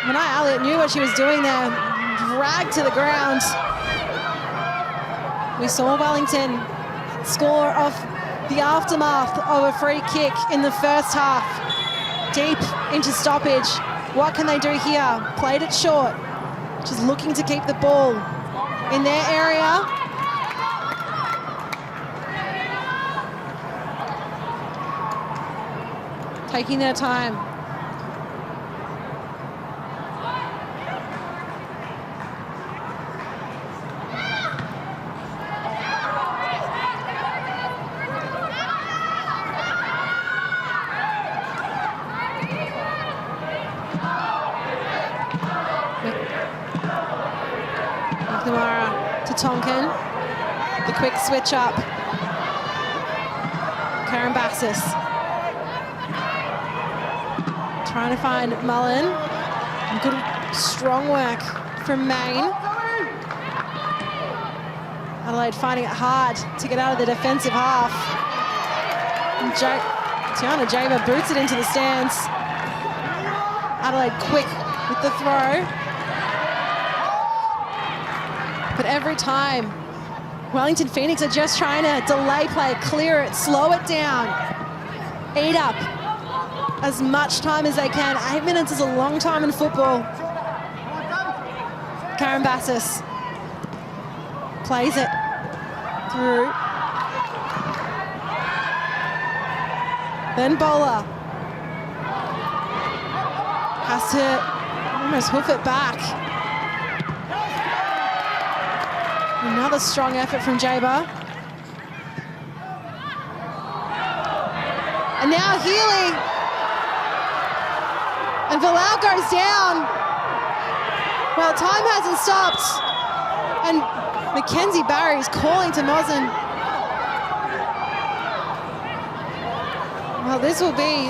Mania Elliott knew what she was doing there. Dragged to the ground. We saw Wellington score off the aftermath of a free kick in the first half. Deep into stoppage. What can they do here? Played it short. Just looking to keep the ball in their area. Taking their time. McNamara to Tonkin. The quick switch up. Karen Bassis. Trying to find Mullen. Good strong work from Main. Adelaide finding it hard to get out of the defensive half. And Tiana Jaber boots it into the stands. Adelaide quick with the throw. But every time, Wellington Phoenix are just trying to delay play, clear it, slow it down, eat up as much time as they can. 8 minutes is a long time in football. Karen Bassis plays it through. Then Bowler has to almost hoof it back. Another strong effort from Jaber. And now Healy. And Villau goes down. Well, time hasn't stopped. And Mackenzie Barry's calling to Mozen. Well, this will be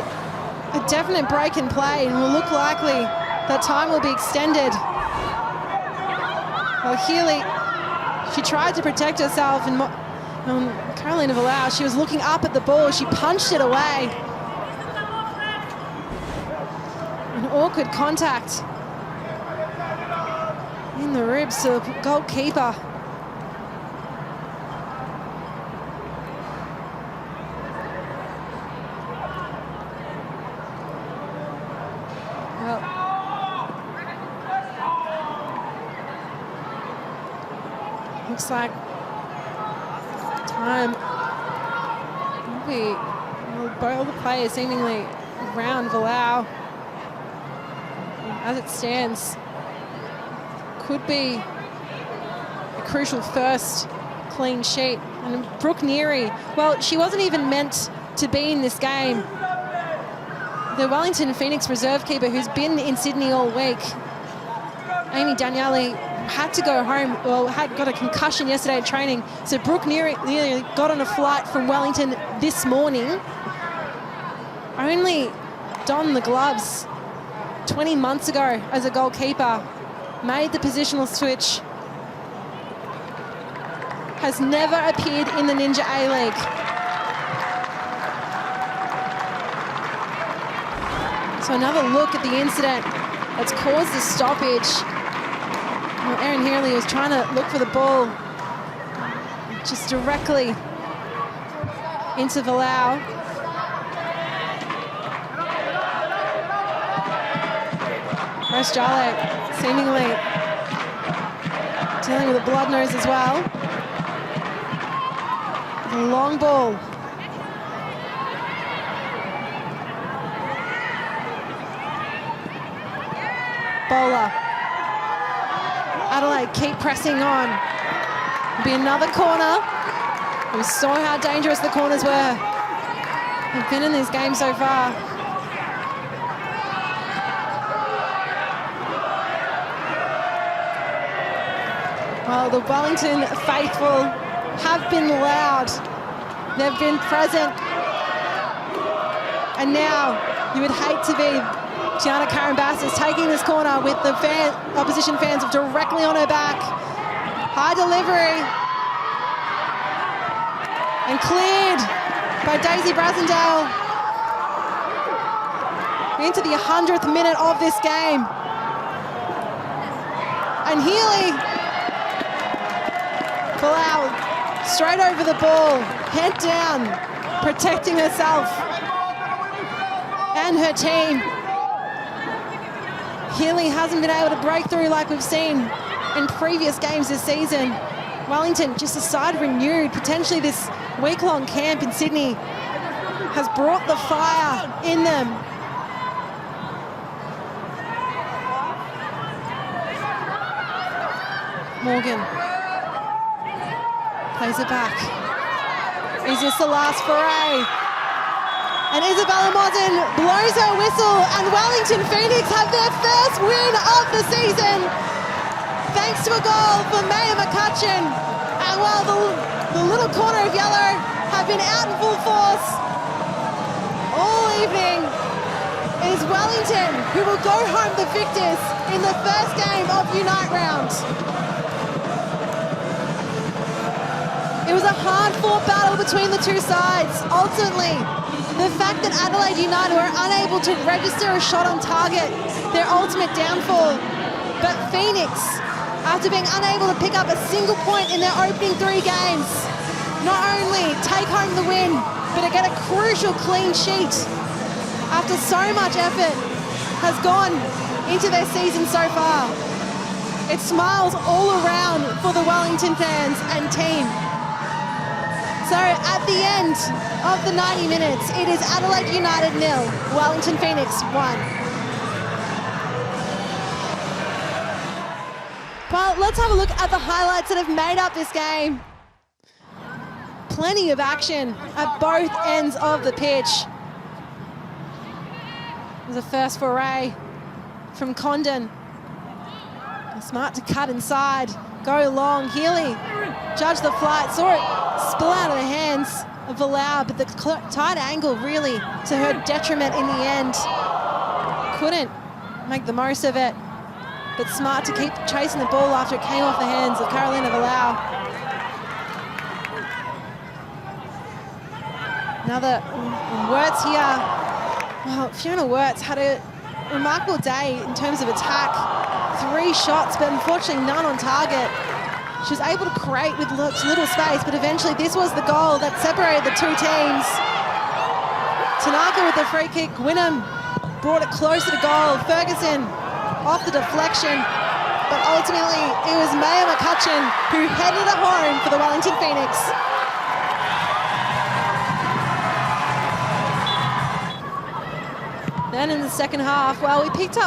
a definite break in play and will look likely that time will be extended. Well, Healy, she tried to protect herself, and Carolina Vallau, she was looking up at the ball. She punched it away. An awkward contact in the ribs to the goalkeeper. Well, looks like time will be, well, all the players seemingly around Vallau. As it stands, could be a crucial first clean sheet. And Brooke Neary, well, she wasn't even meant to be in this game. The Wellington Phoenix reserve keeper, who's been in Sydney all week, Amy Daniele, had to go home, well, had got a concussion yesterday at training. So Brooke Neary got on a flight from Wellington this morning. Only donned the gloves 20 months ago as a goalkeeper, made the positional switch, has never appeared in the Ninja A-League. So another look at the incident that's caused the stoppage. Well, Erin Healy was trying to look for the ball just directly into Vallau. Rose Jale seemingly dealing with a blood nose as well. The long ball. Bowler. Adelaide keep pressing on. It'll be another corner. We saw how dangerous the corners were. They've been in this game so far. Well, the Wellington faithful have been loud. They've been present. And now you would hate to be Gianna Karambassis taking this corner with the opposition fans directly on her back. High delivery. And cleared by Daisy Brasendale. Into the 100th minute of this game. And Healy, Vallau, straight over the ball, head down, protecting herself and her team. Healy hasn't been able to break through like we've seen in previous games this season. Wellington, just a side renewed, potentially this week-long camp in Sydney has brought the fire in them. Morgan plays it back. Is this the last foray? And Isabella Modern blows her whistle, and Wellington Phoenix have their first win of the season, thanks to a goal for Maya McCutcheon. And while the little corner of yellow have been out in full force all evening, it is Wellington who will go home the victors in the first game of Unite Round. It was a hard-fought battle between the two sides. Ultimately, the fact that Adelaide United were unable to register a shot on target, their ultimate downfall. But Phoenix, after being unable to pick up a single point in their opening 3 games, not only take home the win, but to get a crucial clean sheet after so much effort has gone into their season so far. It smiles all around for the Wellington fans and team. So at the end of the 90 minutes, it is Adelaide United 0, Wellington Phoenix 1. Well, let's have a look at the highlights that have made up this game. Plenty of action at both ends of the pitch. There's a first foray from Condon. Smart to cut inside, go long. Healy judged the flight, saw it spill out of the hands of Vallau, but the tight angle really to her detriment in the end. Couldn't make the most of it. but smart to keep chasing the ball after it came off the hands of Carolina Valau. Another Wirtz here. Well, Fiona Wirtz had a remarkable day in terms of attack. 3 shots, but unfortunately none on target. She was able to create with little space, but eventually this was the goal that separated the two teams. Tanaka with the free kick. Wynnum brought it closer to goal. Ferguson off the deflection, but ultimately it was Maya McCutcheon who headed it home for the Wellington Phoenix. Then in the second half, well, we picked up